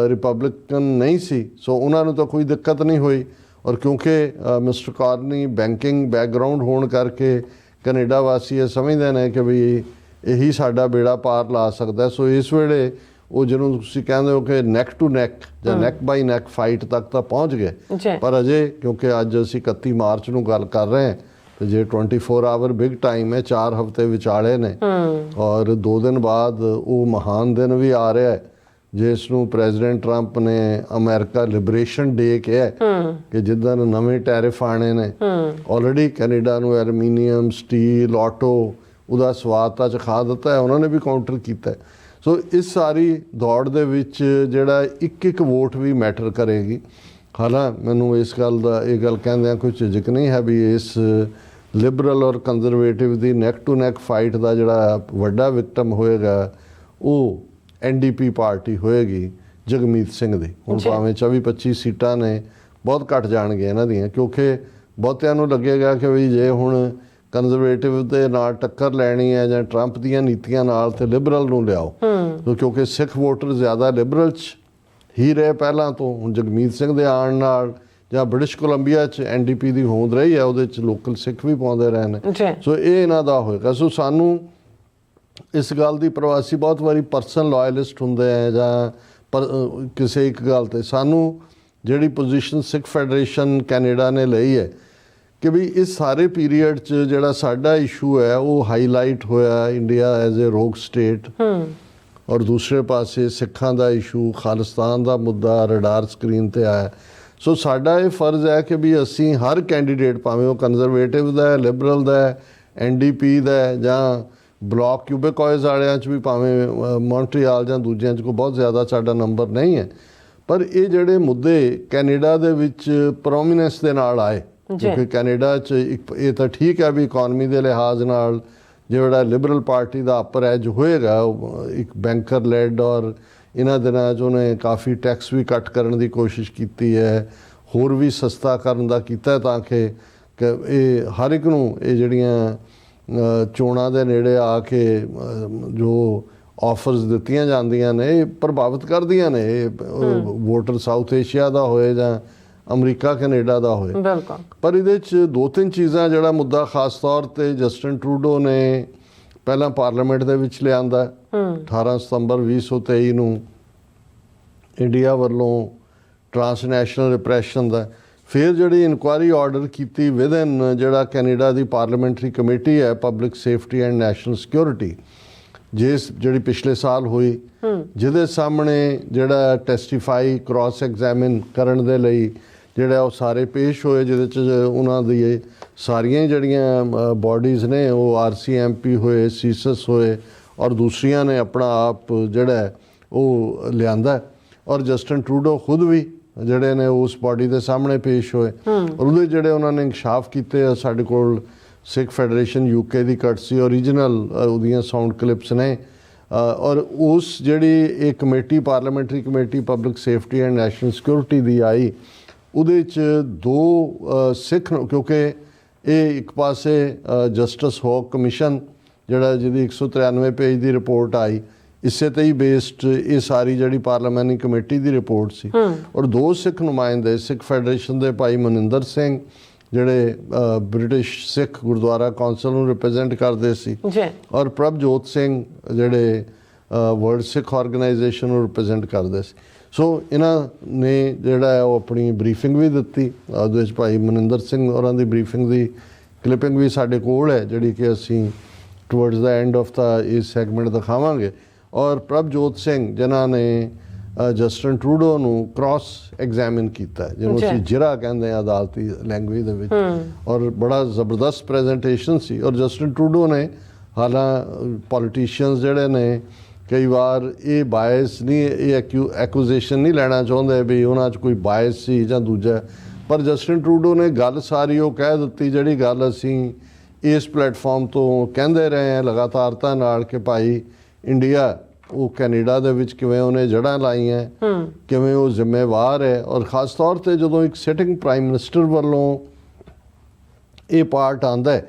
A: ਰਿਪਬਲਿਕਨ ਨਹੀਂ ਸੀ, ਸੋ ਉਹਨਾਂ ਨੂੰ ਤਾਂ ਕੋਈ ਦਿੱਕਤ ਨਹੀਂ ਹੋਈ। ਔਰ ਕਿਉਂਕਿ ਮਿਸਟਰ ਕਾਰਨੀ ਬੈਂਕਿੰਗ ਬੈਕਗਰਾਊਂਡ ਹੋਣ ਕਰਕੇ ਕੈਨੇਡਾ ਵਾਸੀ ਇਹ ਸਮਝਦੇ ਨੇ ਕਿ ਵੀ ਇਹੀ ਸਾਡਾ ਬੇੜਾ ਪਾਰ ਲਾ ਸਕਦਾ। ਸੋ ਇਸ ਵੇਲੇ ਉਹ ਜਿਹਨੂੰ ਤੁਸੀਂ ਕਹਿੰਦੇ ਹੋ ਕਿ ਨੈਕ ਟੂ ਨੈਕ ਜਾਂ ਨੈਕ ਬਾਈ ਨੈਕ ਫਾਈਟ ਤੱਕ ਤਾਂ ਪਹੁੰਚ ਗਏ। ਪਰ ਅਜੇ ਕਿਉਂਕਿ ਅੱਜ ਅਸੀਂ 31 ਮਾਰਚ ਨੂੰ ਗੱਲ ਕਰ ਰਹੇ ਹਾਂ ਤੇ ਜੇ 24 ਆਵਰ ਬਿਗ ਟਾਈਮ ਹੈ, 4 ਹਫ਼ਤੇ ਵਿਚਾਲੇ ਨੇ ਔਰ 2 ਦਿਨ ਬਾਅਦ ਉਹ ਮਹਾਨ ਦਿਨ ਵੀ ਆ ਰਿਹਾ ਹੈ ਜਿਸ ਨੂੰ ਪ੍ਰੈਜ਼ੀਡੈਂਟ ਟਰੰਪ ਨੇ ਅਮਰੀਕਾ ਲਿਬਰੇਸ਼ਨ ਡੇ ਕਿਹਾ ਕਿ ਜਿੱਦਣ ਨਵੇਂ ਟੈਰਿਫ ਆਣੇ ਨੇ। ਆਲਰੇਡੀ ਕੈਨੇਡਾ ਨੂੰ ਐਲੂਮੀਨੀਅਮ ਸਟੀਲ ਆਟੋ ਉਹਦਾ ਸਵਾਦ ਤਾਂ ਚਖਾ ਦਿੱਤਾ ਹੈ, ਉਹਨਾਂ ਨੇ ਵੀ ਕਾਊਂਟਰ ਕੀਤਾ। ਸੋ ਇਸ ਸਾਰੀ ਦੌੜ ਦੇ ਵਿੱਚ ਜਿਹੜਾ ਇੱਕ ਵੋਟ ਵੀ ਮੈਟਰ ਕਰੇਗੀ। ਹਾਲਾਂਕਿ ਮੈਨੂੰ ਇਸ ਗੱਲ ਦਾ ਇਹ ਗੱਲ ਕਹਿੰਦਿਆਂ ਕੋਈ ਝਿਜਕ ਨਹੀਂ ਹੈ ਵੀ ਇਸ ਲਿਬਰਲ ਔਰ conservative the neck to neck fight ਦਾ ਜਿਹੜਾ ਵੱਡਾ ਵਿਕਟਮ ਹੋਏਗਾ ਉਹ NDP ਪਾਰਟੀ ਹੋਏਗੀ ਜਗਮੀਤ ਸਿੰਘ ਦੀ। ਹੁਣ ਭਾਵੇਂ 24-25 ਸੀਟਾਂ ਨੇ ਬਹੁਤ ਘੱਟ ਜਾਣਗੀਆਂ ਇਹਨਾਂ ਦੀਆਂ, ਕਿਉਂਕਿ ਬਹੁਤਿਆਂ ਨੂੰ ਲੱਗੇਗਾ ਕਿ ਵੀ ਜੇ ਹੁਣ ਕੰਜ਼ਰਵੇਟਿਵ ਦੇ ਨਾਲ ਟੱਕਰ ਲੈਣੀ ਹੈ ਜਾਂ ਟਰੰਪ ਦੀਆਂ ਨੀਤੀਆਂ ਨਾਲ ਤੇ ਲਿਬਰਲ ਨੂੰ ਲਿਆਓ। ਕਿਉਂਕਿ ਸਿੱਖ ਵੋਟਰ ਜ਼ਿਆਦਾ ਲਿਬਰਲ 'ਚ ਹੀ ਰਹੇ ਪਹਿਲਾਂ ਤੋਂ। ਹੁਣ ਜਗਮੀਤ ਸਿੰਘ ਦੇ ਆਉਣ ਨਾਲ ਜਾਂ ਬ੍ਰਿਟਿਸ਼ ਕੋਲੰਬੀਆ 'ਚ NDP ਦੀ ਹੋਂਦ ਰਹੀ ਹੈ, ਉਹਦੇ 'ਚ ਲੋਕਲ ਸਿੱਖ ਵੀ ਪਾਉਂਦੇ ਰਹੇ ਨੇ। ਸੋ ਇਹ ਇਹਨਾਂ ਦਾ ਹੋਏਗਾ। ਸੋ ਸਾਨੂੰ ਇਸ ਗੱਲ ਦੀ ਪ੍ਰਵਾਸੀ ਬਹੁਤ ਵਾਰੀ ਪਰਸਨਲ ਲਾਇਲਿਸਟ ਹੁੰਦੇ ਆ ਜਾਂ ਕਿਸੇ ਇੱਕ ਗੱਲ ਤੇ ਸਾਨੂੰ ਜਿਹੜੀ ਪੋਜੀਸ਼ਨ ਸਿੱਖ ਫੈਡਰੇਸ਼ਨ ਕੈਨੇਡਾ ਨੇ ਲਈ ਹੈ ਕਿ ਵੀ ਇਸ ਸਾਰੇ ਪੀਰੀਅਡ 'ਚ ਜਿਹੜਾ ਸਾਡਾ ਇਸ਼ੂ ਹੈ ਉਹ ਹਾਈਲਾਈਟ ਹੋਇਆ ਇੰਡੀਆ ਐਜ਼ ਏ ਰੋਗ ਸਟੇਟ ਔਰ ਦੂਸਰੇ ਪਾਸੇ ਸਿੱਖਾਂ ਦਾ ਇਸ਼ੂ ਖਾਲਿਸਤਾਨ ਦਾ ਮੁੱਦਾ ਰਡਾਰ ਸਕਰੀਨ ਤੇ ਆਇਆ। ਸੋ ਸਾਡਾ ਇਹ ਫਰਜ਼ ਹੈ ਕਿ ਵੀ ਅਸੀਂ ਹਰ ਕੈਂਡੀਡੇਟ ਭਾਵੇਂ ਉਹ ਕੰਜ਼ਰਵੇਟਿਵ ਦਾ ਹੈ, ਲਿਬਰਲ ਦਾ ਹੈ, NDP ਦਾ ਹੈ ਜਾਂ ਬਲਾਕ ਕਿਊਬੇਕੋਇਜ਼ ਵਾਲਿਆਂ 'ਚ ਵੀ ਭਾਵੇਂ ਮੌਂਟਰੀਆਲ ਜਾਂ ਦੂਜਿਆਂ 'ਚ ਕੋਈ ਬਹੁਤ ਜ਼ਿਆਦਾ ਸਾਡਾ ਨੰਬਰ ਨਹੀਂ ਹੈ, ਪਰ ਇਹ ਜਿਹੜੇ ਮੁੱਦੇ ਕੈਨੇਡਾ ਦੇ ਵਿੱਚ ਪ੍ਰੋਮੀਨੈਂਸ ਦੇ ਨਾਲ ਆਏ ਕਿਉਂਕਿ ਕੈਨੇਡਾ 'ਚ ਇਹ ਤਾਂ ਠੀਕ ਹੈ ਵੀ ਇਕੋਨਮੀ ਦੇ ਲਿਹਾਜ਼ ਨਾਲ ਜਿਹੜਾ ਲਿਬਰਲ ਪਾਰਟੀ ਦਾ ਅਪਰ ਐਜ ਹੋਏਗਾ ਇੱਕ ਬੈਂਕਰ ਲੈਡ ਔਰ ਇਹਨਾਂ ਦਿਨਾਂ 'ਚ ਉਹਨੇ ਕਾਫੀ ਟੈਕਸ ਵੀ ਕੱਟ ਕਰਨ ਦੀ ਕੋਸ਼ਿਸ਼ ਕੀਤੀ ਹੈ, ਹੋਰ ਵੀ ਸਸਤਾ ਕਰਨ ਦਾ ਕੀਤਾ ਤਾਂ ਕਿ ਇਹ ਹਰ ਇੱਕ ਨੂੰ ਇਹ ਜਿਹੜੀਆਂ ਚੋਣਾਂ ਦੇ ਨੇੜੇ ਆ ਕੇ ਜੋ ਆਫਰਸ ਦਿੱਤੀਆਂ ਜਾਂਦੀਆਂ ਨੇ ਇਹ ਪ੍ਰਭਾਵਿਤ ਕਰਦੀਆਂ ਨੇ। ਇਹ ਵੋਟਰ ਸਾਊਥ ਏਸ਼ੀਆ ਦਾ ਹੋਏ ਜਾਂ ਅਮਰੀਕਾ ਕੈਨੇਡਾ ਦਾ ਹੋਏ। ਪਰ ਇਹਦੇ 'ਚ 2-3 ਚੀਜ਼ਾਂ ਜਿਹੜਾ ਮੁੱਦਾ ਖਾਸ ਤੌਰ ਤੇ ਜਸਟਿਨ ਟਰੂਡੋ ਨੇ ਪਹਿਲਾਂ ਪਾਰਲੀਮੈਂਟ ਦੇ ਵਿੱਚ ਲਿਆਂਦਾ 18 ਸਤੰਬਰ 2023 ਨੂੰ ਇੰਡੀਆ ਵੱਲੋਂ ਟਰਾਂਸਨੈਸ਼ਨਲ ਰਿਪਰੈਸ਼ਨ ਦਾ, ਫਿਰ ਜਿਹੜੀ ਇਨਕੁਆਇਰੀ ਆਰਡਰ ਕੀਤੀ ਵਿਦਨ ਜਿਹੜਾ ਕੈਨੇਡਾ ਦੀ ਪਾਰਲੀਮੈਂਟਰੀ ਕਮੇਟੀ ਹੈ public safety and national security ਜਿਹੜੀ ਪਿਛਲੇ ਸਾਲ ਹੋਈ ਜਿਹਦੇ ਸਾਹਮਣੇ ਜਿਹੜਾ ਟੈਸਟੀਫਾਈ ਕ੍ਰਾਸ ਐਗਜ਼ਾਮਿਨ ਕਰਨ ਦੇ ਲਈ ਜਿਹੜਾ ਉਹ ਸਾਰੇ ਪੇਸ਼ ਹੋਏ ਜਿਹਦੇ 'ਚ ਉਹਨਾਂ ਦੀ ਸਾਰੀਆਂ ਜਿਹੜੀਆਂ ਬਾਡੀਜ਼ ਨੇ ਉਹ RCMP ਹੋਏ, ਸੀਸਸ ਹੋਏ ਔਰ ਦੂਸਰੀਆਂ ਨੇ ਆਪਣਾ ਆਪ ਜਿਹੜਾ ਉਹ ਲਿਆਂਦਾ ਔਰ ਜਸਟਿਨ ਟਰੂਡੋ ਖੁਦ ਵੀ ਜਿਹੜੇ ਨੇ ਉਸ ਬਾਡੀ ਦੇ ਸਾਹਮਣੇ ਪੇਸ਼ ਹੋਏ ਔਰ ਉਹਦੇ ਜਿਹੜੇ ਉਹਨਾਂ ਨੇ ਇਨਕਸ਼ਾਫ ਕੀਤੇ। ਸਾਡੇ ਕੋਲ ਸਿੱਖ ਫੈਡਰੇਸ਼ਨ UK ਦੀ ਕਟਸੀ ਓਰੀਜਨਲ ਉਹਦੀਆਂ ਸਾਊਂਡ ਕਲਿੱਪਸ ਨੇ ਔਰ ਉਸ ਜਿਹੜੀ ਇਹ committee parliamentary committee public safety and national security ਦੀ ਆਈ ਉਹਦੇ 'ਚ 2 ਸਿੱਖ ਕਿਉਂਕਿ ਇਹ ਇੱਕ ਪਾਸੇ ਜਸਟਿਸ ਹੌਕ ਕਮਿਸ਼ਨ ਜਿਹੜਾ ਜਿਹਦੀ 193 ਪੇਜ ਦੀ ਰਿਪੋਰਟ ਆਈ ਇਸੇ ਤੇ ਹੀ ਬੇਸਡ ਇਹ ਸਾਰੀ ਜਿਹੜੀ ਪਾਰਲੀਮੈਂਟਰੀ ਕਮੇਟੀ ਦੀ ਰਿਪੋਰਟ ਸੀ ਔਰ 2 ਸਿੱਖ ਨੁਮਾਇੰਦੇ ਸਿੱਖ ਫੈਡਰੇਸ਼ਨ ਦੇ ਭਾਈ ਮਨਿੰਦਰ ਸਿੰਘ ਜਿਹੜੇ ਬ੍ਰਿਟਿਸ਼ ਸਿੱਖ ਗੁਰਦੁਆਰਾ ਕੌਂਸਲ ਨੂੰ ਰਿਪਰੈਜ਼ੈਂਟ ਕਰਦੇ ਸੀ ਔਰ ਪ੍ਰਭਜੋਤ ਸਿੰਘ ਜਿਹੜੇ ਵਰਲਡ ਸਿੱਖ ਆਰਗੇਨਾਈਜੇਸ਼ਨ ਨੂੰ ਰਿਪਰੈਜ਼ੈਂਟ ਕਰਦੇ ਸੀ। ਸੋ ਇਹਨਾਂ ਨੇ ਜਿਹੜਾ ਉਹ ਆਪਣੀ ਬਰੀਫਿੰਗ ਵੀ ਦਿੱਤੀ। ਉਹਦੇ ਵਿੱਚ ਭਾਈ ਮਨਿੰਦਰ ਸਿੰਘ ਹੋਰਾਂ ਦੀ ਬਰੀਫਿੰਗ ਦੀ ਕਲਿੱਪਿੰਗ ਵੀ ਸਾਡੇ ਕੋਲ ਹੈ ਜਿਹੜੀ ਕਿ ਅਸੀਂ ਟੁਵਰਡਸ ਦਾ ਐਂਡ ਆਫ ਦਾ ਇਸ ਸੈਗਮੈਂਟ ਦਿਖਾਵਾਂਗੇ। ਔਰ ਪ੍ਰਭਜੋਤ ਸਿੰਘ ਜਿਨ੍ਹਾਂ ਨੇ ਜਸਟਿਨ ਟਰੂਡੋ ਨੂੰ ਕ੍ਰਾਸ ਐਗਜ਼ਾਮਿਨ ਕੀਤਾ ਜਿਹਨੂੰ ਅਸੀਂ ਜਿਰਾ ਕਹਿੰਦੇ ਆ ਅਦਾਲਤੀ ਲੈਂਗੁਏਜ ਦੇ ਵਿੱਚ ਔਰ ਬੜਾ ਜ਼ਬਰਦਸਤ ਪ੍ਰੈਜੈਂਟੇਸ਼ਨ ਸੀ। ਔਰ ਜਸਟਿਨ ਟਰੂਡੋ ਨੇ ਹਾਲਾਂਕਿ ਪੋਲੀਟੀਸ਼ੀਅਨਸ ਜਿਹੜੇ ਨੇ ਕਈ ਵਾਰ ਇਹ ਬਾਇਸ ਨਹੀਂ ਇਹ ਐਕੂਜ਼ੇਸ਼ਨ ਨਹੀਂ ਲੈਣਾ ਚਾਹੁੰਦੇ ਵੀ ਉਹਨਾਂ 'ਚ ਕੋਈ ਬਾਇਸ ਸੀ ਜਾਂ ਦੂਜਾ, ਪਰ ਜਸਟਿਨ ਟਰੂਡੋ ਨੇ ਗੱਲ ਸਾਰੀ ਉਹ ਕਹਿ ਦਿੱਤੀ ਜਿਹੜੀ ਗੱਲ ਅਸੀਂ ਇਸ ਪਲੇਟਫਾਰਮ ਤੋਂ ਕਹਿੰਦੇ ਰਹੇ ਹਾਂ ਲਗਾਤਾਰਤਾ ਨਾਲ ਕਿ ਭਾਈ ਇੰਡੀਆ ਉਹ ਕੈਨੇਡਾ ਦੇ ਵਿੱਚ ਕਿਵੇਂ ਉਹਨੇ ਜੜ੍ਹਾਂ ਲਾਈਆਂ, ਕਿਵੇਂ ਉਹ ਜ਼ਿੰਮੇਵਾਰ ਹੈ। ਔਰ ਖ਼ਾਸ ਤੌਰ ਤੇ ਜਦੋਂ ਇੱਕ ਸਿਟਿੰਗ ਪ੍ਰਾਈਮ ਮਿਨਿਸਟਰ ਵੱਲੋਂ ਇਹ ਪਾਰਟ ਆਉਂਦਾ ਹੈ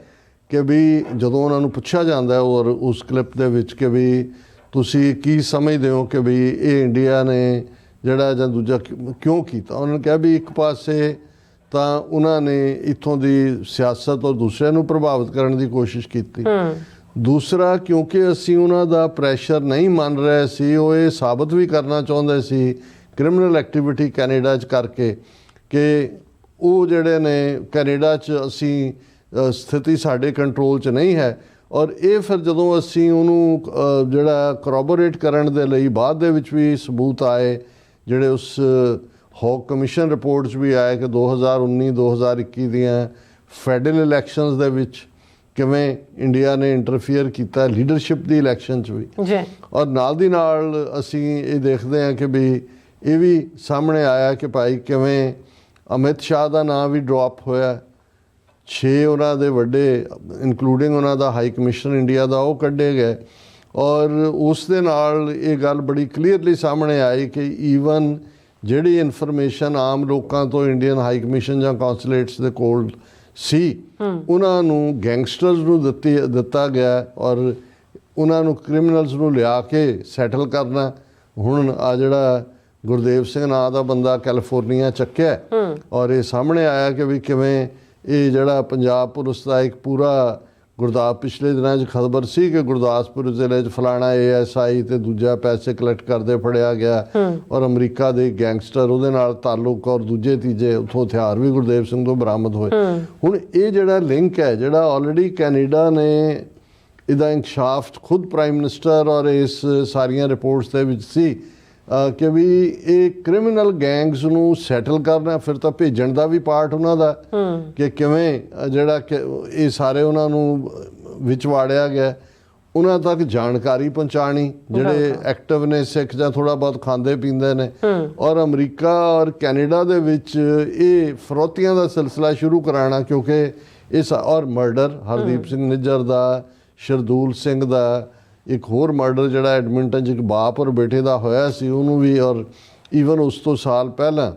A: ਕਿ ਵੀ ਜਦੋਂ ਉਹਨਾਂ ਨੂੰ ਪੁੱਛਿਆ ਜਾਂਦਾ ਹੈ ਔਰ ਉਸ ਕਲਿੱਪ ਦੇ ਵਿੱਚ ਕਿ ਵੀ ਤੁਸੀਂ ਕੀ ਸਮਝਦੇ ਹੋ ਕਿ ਵੀ ਇਹ ਇੰਡੀਆ ਨੇ ਜਿਹੜਾ ਜਾਂ ਦੂਜਾ ਕਿਉਂ ਕੀਤਾ, ਉਹਨਾਂ ਨੇ ਕਿਹਾ ਵੀ ਇੱਕ ਪਾਸੇ ਤਾਂ ਉਹਨਾਂ ਨੇ ਇੱਥੋਂ ਦੀ ਸਿਆਸਤ ਔਰ ਦੂਸਰਿਆਂ ਨੂੰ ਪ੍ਰਭਾਵਿਤ ਕਰਨ ਦੀ ਕੋਸ਼ਿਸ਼ ਕੀਤੀ, ਦੂਸਰਾ ਕਿਉਂਕਿ ਅਸੀਂ ਉਹਨਾਂ ਦਾ ਪ੍ਰੈਸ਼ਰ ਨਹੀਂ ਮੰਨ ਰਹੇ ਸੀ, ਉਹ ਇਹ ਸਾਬਤ ਵੀ ਕਰਨਾ ਚਾਹੁੰਦੇ ਸੀ ਕ੍ਰਿਮੀਨਲ ਐਕਟੀਵਿਟੀ ਕੈਨੇਡਾ 'ਚ ਕਰਕੇ ਕਿ ਉਹ ਜਿਹੜੇ ਨੇ ਕੈਨੇਡਾ 'ਚ ਅਸੀਂ ਸਥਿਤੀ ਸਾਡੇ ਕੰਟਰੋਲ 'ਚ ਨਹੀਂ ਹੈ। ਔਰ ਇਹ ਫਿਰ ਜਦੋਂ ਅਸੀਂ ਉਹਨੂੰ ਜਿਹੜਾ ਕਰੋਬੋਰੇਟ ਕਰਨ ਦੇ ਲਈ ਬਾਅਦ ਦੇ ਵਿੱਚ ਵੀ ਸਬੂਤ ਆਏ, ਜਿਹੜੇ ਉਸ ਹੌਕ ਕਮਿਸ਼ਨ ਰਿਪੋਰਟ 'ਚ ਵੀ ਆਏ ਕਿ 2019-2021 ਦੀਆਂ ਫੈਡਰਲ ਇਲੈਕਸ਼ਨਸ ਦੇ ਵਿੱਚ ਕਿਵੇਂ ਇੰਡੀਆ ਨੇ ਇੰਟਰਫੀਅਰ ਕੀਤਾ ਲੀਡਰਸ਼ਿਪ ਦੀ ਇਲੈਕਸ਼ਨ 'ਚ ਵੀ ਜੀ। ਔਰ ਨਾਲ ਦੀ ਨਾਲ ਅਸੀਂ ਇਹ ਦੇਖਦੇ ਹਾਂ ਕਿ ਵੀ ਇਹ ਵੀ ਸਾਹਮਣੇ ਆਇਆ ਕਿ ਭਾਈ ਕਿਵੇਂ ਅਮਿਤ ਸ਼ਾਹ ਦਾ ਨਾਂ ਵੀ ਡ੍ਰੌਪ ਹੋਇਆ, 6 ਉਹਨਾਂ ਦੇ ਵੱਡੇ ਇਨਕਲੂਡਿੰਗ ਉਹਨਾਂ ਦਾ ਹਾਈ ਕਮਿਸ਼ਨ ਇੰਡੀਆ ਦਾ ਉਹ ਕੱਢੇ ਗਏ। ਔਰ ਉਸ ਦੇ ਨਾਲ ਇਹ ਗੱਲ ਬੜੀ ਕਲੀਅਰਲੀ ਸਾਹਮਣੇ ਆਈ ਕਿ ਈਵਨ ਜਿਹੜੀ ਇਨਫੋਰਮੇਸ਼ਨ ਆਮ ਲੋਕਾਂ ਤੋਂ ਇੰਡੀਅਨ ਹਾਈ ਕਮਿਸ਼ਨ ਜਾਂ ਕੌਂਸੂਲੇਟਸ ਦੇ ਕੋਲ ਸੀ ਉਹਨਾਂ ਨੂੰ ਗੈਂਗਸਟਰਸ ਨੂੰ ਦਿੱਤਾ ਗਿਆ ਔਰ ਉਹਨਾਂ ਨੂੰ ਕ੍ਰਿਮੀਨਲਸ ਨੂੰ ਲਿਆ ਕੇ ਸੈਟਲ ਕਰਨਾ। ਹੁਣ ਆ ਜਿਹੜਾ ਗੁਰਦੇਵ ਸਿੰਘ ਨਾਂ ਦਾ ਬੰਦਾ ਕੈਲੀਫੋਰਨੀਆ ਚੱਕਿਆ ਔਰ ਇਹ ਸਾਹਮਣੇ ਆਇਆ ਕਿ ਵੀ ਕਿਵੇਂ ਇਹ ਜਿਹੜਾ ਪੰਜਾਬ ਪੁਲਿਸ ਦਾ ਇੱਕ ਪੂਰਾ ਪਿਛਲੇ ਦਿਨਾਂ 'ਚ ਖਬਰ ਸੀ ਕਿ ਗੁਰਦਾਸਪੁਰ ਜ਼ਿਲ੍ਹੇ 'ਚ ਫਲਾਣਾ ASI ਤੇ ਦੂਜਾ ਪੈਸੇ ਕਲੈਕਟ ਕਰਦੇ ਫੜਿਆ ਗਿਆ ਔਰ ਅਮਰੀਕਾ ਦੇ ਗੈਂਗਸਟਰ ਉਹਦੇ ਨਾਲ ਤਾਲੁਕ ਔਰ ਦੂਜੇ ਤੀਜੇ ਉੱਥੋਂ ਹਥਿਆਰ ਵੀ ਗੁਰਦੇਵ ਸਿੰਘ ਤੋਂ ਬਰਾਮਦ ਹੋਏ। ਹੁਣ ਇਹ ਜਿਹੜਾ ਲਿੰਕ ਹੈ ਜਿਹੜਾ ਆਲਰੇਡੀ ਕੈਨੇਡਾ ਨੇ ਇਹਦਾ ਇੰਕਸ਼ਾਫ ਖੁਦ ਪ੍ਰਾਈਮ ਮਿਨਿਸਟਰ ਔਰ ਇਸ ਸਾਰੀਆਂ ਰਿਪੋਰਟਸ ਦੇ ਵਿੱਚ ਸੀ ਕਿ ਵੀ ਇਹ ਕ੍ਰਿਮੀਨਲ ਗੈਂਗਸ ਨੂੰ ਸੈਟਲ ਕਰਨਾ, ਫਿਰ ਤਾਂ ਭੇਜਣ ਦਾ ਵੀ ਪਾਰਟ ਉਹਨਾਂ ਦਾ ਕਿ ਕਿਵੇਂ ਜਿਹੜਾ ਇਹ ਸਾਰੇ ਉਹਨਾਂ ਨੂੰ ਵਿੱਚ ਵਾੜਿਆ ਗਿਆ, ਉਹਨਾਂ ਤੱਕ ਜਾਣਕਾਰੀ ਪਹੁੰਚਾਣੀ ਜਿਹੜੇ ਐਕਟਿਵ ਨੇ ਸਿੱਖ ਜਾਂ ਥੋੜਾ ਬਹੁਤ ਖਾਂਦੇ ਪੀਂਦੇ ਨੇ। ਔਰ ਅਮਰੀਕਾ ਔਰ ਕੈਨੇਡਾ ਦੇ ਵਿੱਚ ਇਹ ਫਰੋਤੀਆਂ ਦਾ ਸਿਲਸਿਲਾ ਸ਼ੁਰੂ ਕਰਾਉਣਾ ਕਿਉਂਕਿ ਇਸ ਔਰ ਮਰਡਰ ਹਰਦੀਪ ਸਿੰਘ ਨਿੱਜਰ ਦਾ, ਸ਼ਰਦੂਲ ਸਿੰਘ ਦਾ, ਇੱਕ ਹੋਰ ਮਰਡਰ ਜਿਹੜਾ ਐਡਮਿੰਟਨ 'ਚ ਇੱਕ ਬਾਪ ਔਰ ਬੇਟੇ ਦਾ ਹੋਇਆ ਸੀ ਉਹਨੂੰ ਵੀ, ਔਰ ਈਵਨ ਉਸ ਤੋਂ ਸਾਲ ਪਹਿਲਾਂ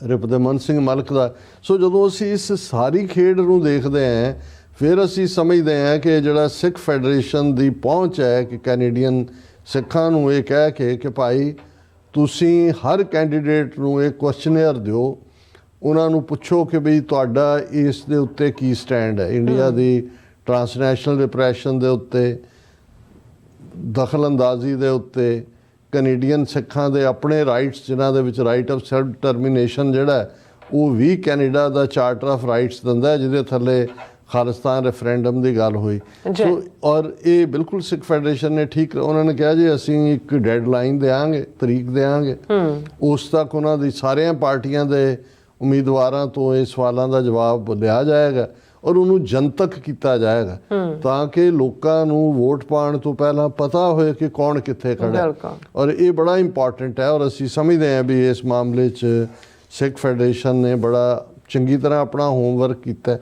A: ਰਿਪਦਮਨ ਸਿੰਘ ਮਲਕ ਦਾ। ਸੋ ਜਦੋਂ ਅਸੀਂ ਇਸ ਸਾਰੀ ਖੇਡ ਨੂੰ ਦੇਖਦੇ ਹਾਂ ਫਿਰ ਅਸੀਂ ਸਮਝਦੇ ਹਾਂ ਕਿ ਜਿਹੜਾ ਸਿੱਖ ਫੈਡਰੇਸ਼ਨ ਦੀ ਪਹੁੰਚ ਹੈ ਕਿ ਕੈਨੇਡੀਅਨ ਸਿੱਖਾਂ ਨੂੰ ਇਹ ਕਹਿ ਕੇ ਕਿ ਭਾਈ ਤੁਸੀਂ ਹਰ ਕੈਂਡੀਡੇਟ ਨੂੰ ਇਹ ਕੁਐਸਚਨੇਅਰ ਦਿਓ, ਉਹਨਾਂ ਨੂੰ ਪੁੱਛੋ ਕਿ ਬਈ ਤੁਹਾਡਾ ਇਸ ਦੇ ਉੱਤੇ ਕੀ ਸਟੈਂਡ ਹੈ, ਇੰਡੀਆ ਦੀ ਟਰਾਂਸਨੈਸ਼ਨਲ ਰਿਪਰੈਸ਼ਨ ਦੇ ਉੱਤੇ, ਦਖਲ ਅੰਦਾਜ਼ੀ ਦੇ ਉੱਤੇ, ਕੈਨੇਡੀਅਨ ਸਿੱਖਾਂ ਦੇ ਆਪਣੇ ਰਾਈਟਸ ਜਿਨ੍ਹਾਂ ਦੇ ਵਿੱਚ ਰਾਈਟ ਆਫ ਸੈਲਫ ਡਿਟਰਮੀਨੇਸ਼ਨ ਜਿਹੜਾ ਉਹ ਵੀ ਕੈਨੇਡਾ ਦਾ ਚਾਰਟਰ ਆਫ ਰਾਈਟਸ ਦਿੰਦਾ ਜਿਹਦੇ ਥੱਲੇ ਖਾਲਿਸਤਾਨ ਰੈਫਰੈਂਡਮ ਦੀ ਗੱਲ ਹੋਈ। ਸੋ ਔਰ ਇਹ ਬਿਲਕੁਲ ਸਿੱਖ ਫੈਡਰੇਸ਼ਨ ਨੇ ਠੀਕ ਉਹਨਾਂ ਨੇ ਕਿਹਾ ਜੀ ਅਸੀਂ ਇੱਕ ਡੈਡਲਾਈਨ ਦੇਵਾਂਗੇ, ਤਰੀਕ ਦੇਵਾਂਗੇ, ਉਸ ਤੱਕ ਉਹਨਾਂ ਦੀ ਸਾਰੀਆਂ ਪਾਰਟੀਆਂ ਦੇ ਉਮੀਦਵਾਰਾਂ ਤੋਂ ਇਹ ਸਵਾਲਾਂ ਦਾ ਜਵਾਬ ਲਿਆ ਜਾਏਗਾ ਔਰ ਉਹਨੂੰ ਜਨਤਕ ਕੀਤਾ ਜਾਏਗਾ ਤਾਂ ਕਿ ਲੋਕਾਂ ਨੂੰ ਵੋਟ ਪਾਉਣ ਤੋਂ ਪਹਿਲਾਂ ਪਤਾ ਹੋਏ ਕਿ ਕੌਣ ਕਿੱਥੇ ਖੜਾ ਹੈ। ਔਰ ਇਹ ਬੜਾ ਇੰਪੋਰਟੈਂਟ ਹੈ ਔਰ ਅਸੀਂ ਸਮਝਦੇ ਹਾਂ ਵੀ ਇਸ ਮਾਮਲੇ 'ਚ ਸਿੱਖ ਫੈਡਰੇਸ਼ਨ ਨੇ ਬੜਾ ਚੰਗੀ ਤਰ੍ਹਾਂ ਆਪਣਾ ਹੋਮਵਰਕ ਕੀਤਾ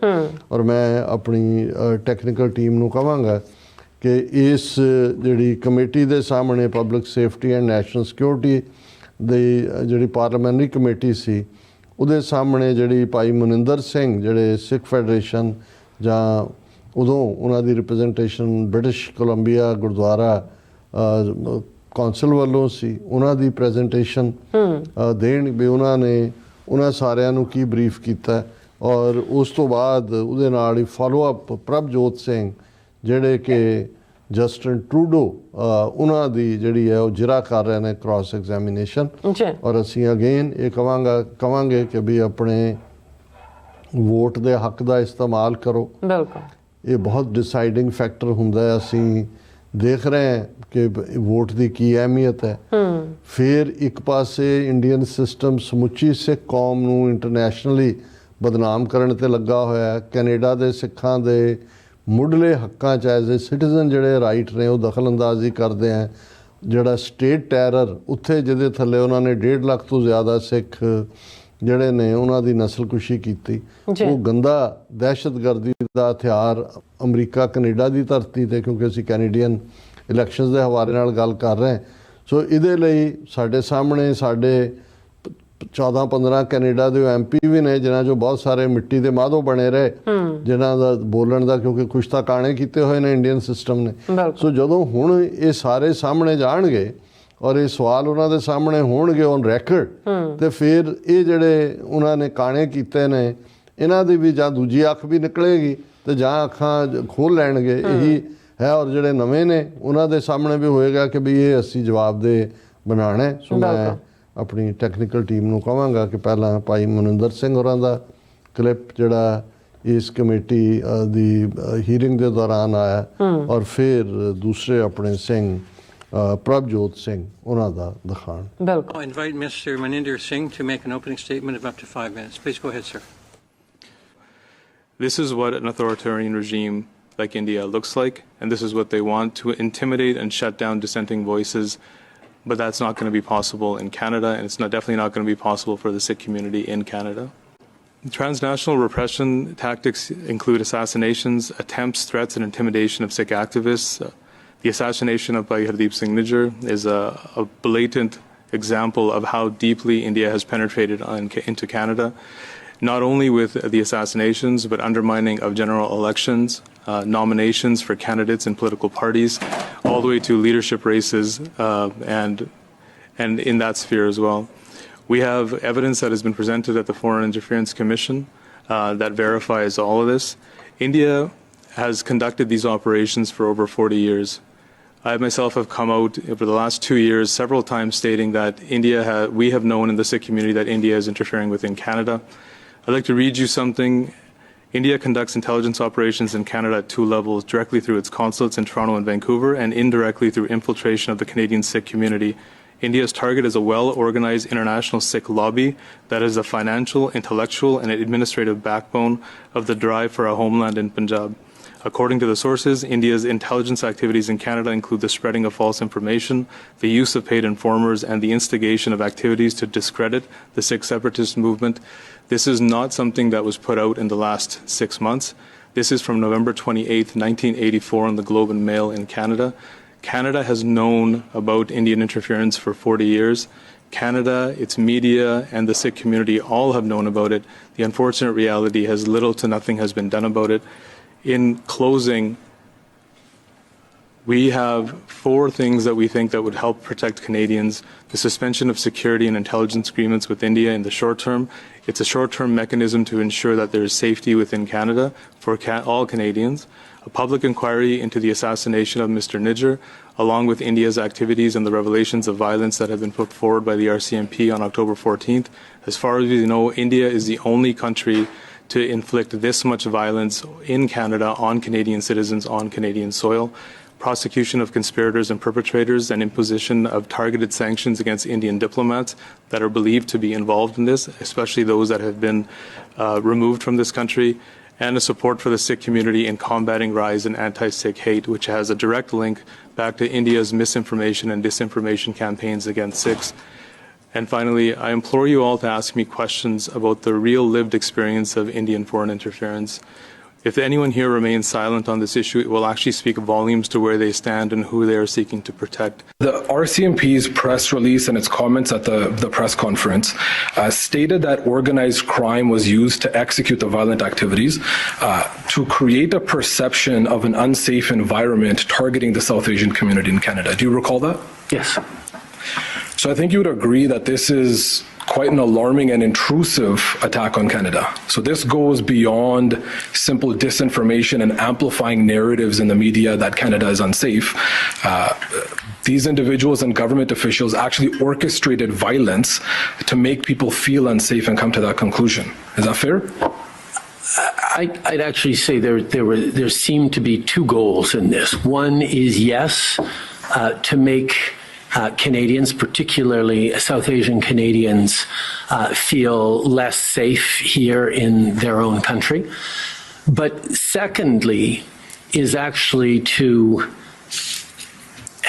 A: ਔਰ ਮੈਂ ਆਪਣੀ ਟੈਕਨੀਕਲ ਟੀਮ ਨੂੰ ਕਹਾਂਗਾ ਕਿ ਇਸ ਜਿਹੜੀ ਕਮੇਟੀ ਦੇ ਸਾਹਮਣੇ public safety and national security ਦੀ ਜਿਹੜੀ ਪਾਰਲੀਮੈਂਟਰੀ ਕਮੇਟੀ ਸੀ ਉਹਦੇ ਸਾਹਮਣੇ ਜਿਹੜੀ ਭਾਈ ਮਨਿੰਦਰ ਸਿੰਘ ਜਿਹੜੇ ਸਿੱਖ ਫੈਡਰੇਸ਼ਨ ਜਾਂ ਉਦੋਂ ਉਹਨਾਂ ਦੀ representation British Columbia Gurdwara Council ਵੱਲੋਂ ਸੀ, ਉਹਨਾਂ ਦੀ ਪ੍ਰੈਜੈਂਟੇਸ਼ਨ ਦੇਣ ਵੀ ਉਹਨਾਂ ਨੇ ਉਹਨਾਂ ਸਾਰਿਆਂ ਨੂੰ ਕੀ ਬਰੀਫ ਕੀਤਾ ਔਰ ਉਸ ਤੋਂ ਬਾਅਦ ਉਹਦੇ ਨਾਲ ਹੀ ਫਾਲੋ ਅਪ ਪ੍ਰਭਜੋਤ ਸਿੰਘ ਜਿਹੜੇ ਕਿ ਜਸਟਿਨ ਟਰੂਡੋ ਉਹਨਾਂ ਦੀ ਜਿਹੜੀ ਹੈ ਉਹ ਜਿਰਾ ਕਰ ਰਹੇ ਨੇ ਕ੍ਰਾਸ ਐਗਜ਼ਾਮੀਨੇਸ਼ਨ। ਔਰ ਅਸੀਂ ਅਗੇਨ ਇਹ ਕਵਾਂਗੇ ਕਿ ਵੀ ਆਪਣੇ ਵੋਟ ਦੇ ਹੱਕ ਦਾ ਇਸਤੇਮਾਲ ਕਰੋ। ਬਿਲਕੁਲ ਇਹ ਬਹੁਤ ਡਿਸਾਈਡਿੰਗ ਫੈਕਟਰ ਹੁੰਦਾ ਹੈ। ਅਸੀਂ ਦੇਖ ਰਹੇ ਹਾਂ ਕਿ ਵੋਟ ਦੀ ਕੀ ਅਹਿਮੀਅਤ ਹੈ। ਫਿਰ ਇੱਕ ਪਾਸੇ ਇੰਡੀਅਨ ਸਿਸਟਮ ਸਮੁੱਚੀ ਸਿੱਖ ਕੌਮ ਨੂੰ ਇੰਟਰਨੈਸ਼ਨਲੀ ਬਦਨਾਮ ਕਰਨ ਤੇ ਲੱਗਾ ਹੋਇਆ ਹੈ। ਕੈਨੇਡਾ ਦੇ ਸਿੱਖਾਂ ਦੇ ਮੁੱਢਲੇ ਹੱਕਾਂ 'ਚ ਐਜ਼ ਏ ਸਿਟੀਜ਼ਨ ਜਿਹੜੇ ਰਾਈਟ ਨੇ ਉਹ ਦਖਲ ਅੰਦਾਜ਼ੀ ਕਰਦੇ ਆ। ਜਿਹੜਾ ਸਟੇਟ ਟੈਰਰ ਉੱਥੇ ਜਿਹਦੇ ਥੱਲੇ ਉਹਨਾਂ ਨੇ 1.5 ਲੱਖ ਤੋਂ ਜ਼ਿਆਦਾ ਸਿੱਖ ਜਿਹੜੇ ਨੇ ਉਹਨਾਂ ਦੀ ਨਸਲਕੁਸ਼ੀ ਕੀਤੀ। ਉਹ ਗੰਦਾ ਦਹਿਸ਼ਤਗਰਦੀ ਦਾ ਹਥਿਆਰ ਅਮਰੀਕਾ ਕੈਨੇਡਾ ਦੀ ਧਰਤੀ ਤੇ, ਕਿਉਂਕਿ ਅਸੀਂ ਕੈਨੇਡੀਅਨ ਇਲੈਕਸ਼ਨਸ ਦੇ ਹਵਾਲੇ ਨਾਲ ਗੱਲ ਕਰ ਰਹੇ, ਸੋ ਇਹਦੇ ਲਈ ਸਾਡੇ ਸਾਹਮਣੇ ਸਾਡੇ 14-15 ਕੈਨੇਡਾ ਦੇ MP ਵੀ ਨੇ ਜਿਨ੍ਹਾਂ 'ਚੋਂ ਬਹੁਤ ਸਾਰੇ ਮਿੱਟੀ ਦੇ ਮਾਧੋ ਬਣੇ ਰਹੇ, ਜਿਨ੍ਹਾਂ ਦਾ ਬੋਲਣ ਦਾ, ਕਿਉਂਕਿ ਕੁਛ ਤਾਂ ਕਾਣੇ ਕੀਤੇ ਹੋਏ ਨੇ ਇੰਡੀਅਨ ਸਿਸਟਮ ਨੇ। ਸੋ ਜਦੋਂ ਹੁਣ ਇਹ ਸਾਰੇ ਸਾਹਮਣੇ ਜਾਣਗੇ ਔਰ ਇਹ ਸਵਾਲ ਉਹਨਾਂ ਦੇ ਸਾਹਮਣੇ ਹੋਣਗੇ ਔਨ ਰੈਕਰਡ, ਤੇ ਫਿਰ ਇਹ ਜਿਹੜੇ ਉਹਨਾਂ ਨੇ ਕਾਣੇ ਕੀਤੇ ਨੇ ਇਹਨਾਂ ਦੀ ਵੀ ਜਾਂ ਦੂਜੀ ਅੱਖ ਵੀ ਨਿਕਲੇਗੀ ਤੇ ਜਾਂ ਅੱਖਾਂ ਖੋਲ ਲੈਣਗੇ, ਇਹੀ ਹੈ। ਔਰ ਜਿਹੜੇ ਨਵੇਂ ਨੇ ਉਹਨਾਂ ਦੇ ਸਾਹਮਣੇ ਵੀ ਹੋਏਗਾ ਕਿ ਵੀ ਇਹ ਅਸੀਂ ਜਵਾਬ ਦੇ ਬਣਾਉਣਾ। ਸੋ ਮੈਂ ਆਪਣੀ ਟੈਕਨੀਕਲ ਟੀਮ ਨੂੰ ਕਹਾਂਗਾ ਕਿ ਪਹਿਲਾਂ ਭਾਈ ਮਨਿੰਦਰ ਸਿੰਘ ਹੋਰਾਂ ਦਾ ਕਲਿੱਪ ਜਿਹੜਾ ਇਸ ਕਮੇਟੀ ਦੀ ਹੀਅਰਿੰਗ ਦੇ ਦੌਰਾਨ ਆਇਆ, ਔਰ ਫਿਰ ਦੂਸਰੇ ਆਪਣੇ ਸਿੰਘ ਪ੍ਰਭਜੋਤ ਸਿੰਘ ਉਹਨਾਂ ਦਾ ਦਿਖਾਣ।
B: ਬਿਲਕੁਲ।
C: I invite Mr. Maninder Singh to make an opening statement of up to 5 minutes. Please go ahead, sir.
D: This is what an authoritarian regime like India looks like, and this is what they want, to intimidate and shut down dissenting voices. But that's not going to be possible in Canada, and it's definitely not going to be possible for the Sikh community in Canada. Transnational repression tactics include assassinations, attempts, threats, and intimidation of Sikh activists. The assassination of Bhai Hardeep Singh Nijjar is a blatant example of how deeply India has penetrated into Canada, not only with the assassinations, but undermining of general elections, nominations for candidates in political parties, all the way to leadership races, and in that sphere as well. We have evidence that has been presented at the Foreign Interference Commission that verifies all of this. India has conducted these operations for over 40 years. I myself have come out over the last 2 years several times stating that we have known in the Sikh community that India is interfering within Canada. I'd like to read you something. India conducts intelligence operations in Canada at 2 levels, directly through its consulates in Toronto and Vancouver, and indirectly through infiltration of the Canadian Sikh community. India's target is a well-organized international Sikh lobby that is the financial, intellectual, and administrative backbone of the drive for a homeland in Punjab. According to the sources, India's intelligence activities in Canada include the spreading of false information, the use of paid informers, and the instigation of activities to discredit the Sikh separatist movement. This is not something that was put out in the last 6 months. This is from November 28th, 1984 in the Globe and Mail in Canada. Canada has known about Indian interference for 40 years. Canada, its media, and the Sikh community all have known about it. The unfortunate reality is little to nothing has been done about it. In closing, we have 4 things that we think that would help protect Canadians. The suspension of security and intelligence agreements with India in the short term. It's a short-term mechanism to ensure that there is safety within Canada for all Canadians. A public inquiry into the assassination of Mr. Nijjar, along with India's activities and the revelations of violence that have been put forward by the RCMP on October 14th. As far as we know, India is the only country to inflict this much violence in Canada on Canadian citizens on Canadian soil. Prosecution of conspirators and perpetrators and imposition of targeted sanctions against Indian diplomats that are believed to be involved in this, especially those that have been removed from this country, and a support for the Sikh community in combating rise in anti-Sikh hate, which has a direct link back to India's misinformation and disinformation campaigns against Sikhs. And finally, I implore you all to ask me questions about the real lived experience of Indian foreign interference. If anyone here remains silent on this issue, it will actually speak volumes to where they stand and who they are seeking to protect.
E: The RCMP's press release and its comments at the press conference stated that organized crime was used to execute the violent activities to create a perception of an unsafe environment targeting the South Asian community in Canada. Do you recall that?
C: Yes.
E: So I think you would agree that this is quite an alarming and intrusive attack on Canada. So this goes beyond simple disinformation and amplifying narratives in the media that Canada is unsafe. These individuals and government officials actually orchestrated violence to make people feel unsafe and come to that conclusion. Is that fair?
F: I'd actually say there seem to be 2 goals in this. One is, yes, to make Canadians, particularly South Asian Canadians, feel less safe here in their own country. But secondly is actually to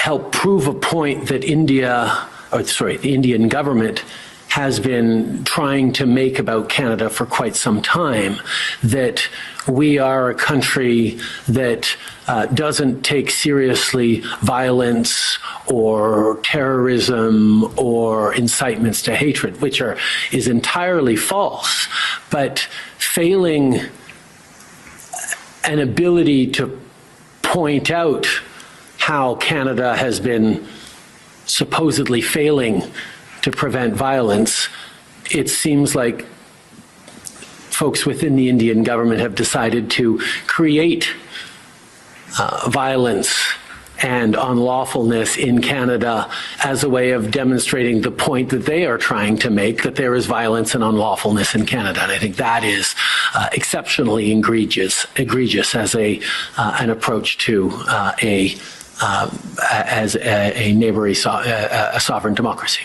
F: help prove a point that the Indian government has been trying to make about Canada for quite some time, that we are a country that doesn't take seriously violence or terrorism or incitements to hatred, which is entirely false. But failing an ability to point out how Canada has been supposedly failing to prevent violence, it seems like folks within the Indian government have decided to create violence and unlawfulness in Canada as a way of demonstrating the point that they are trying to make, that there is violence and unlawfulness in Canada. And I think that is exceptionally egregious as an approach to a neighboring a sovereign democracy.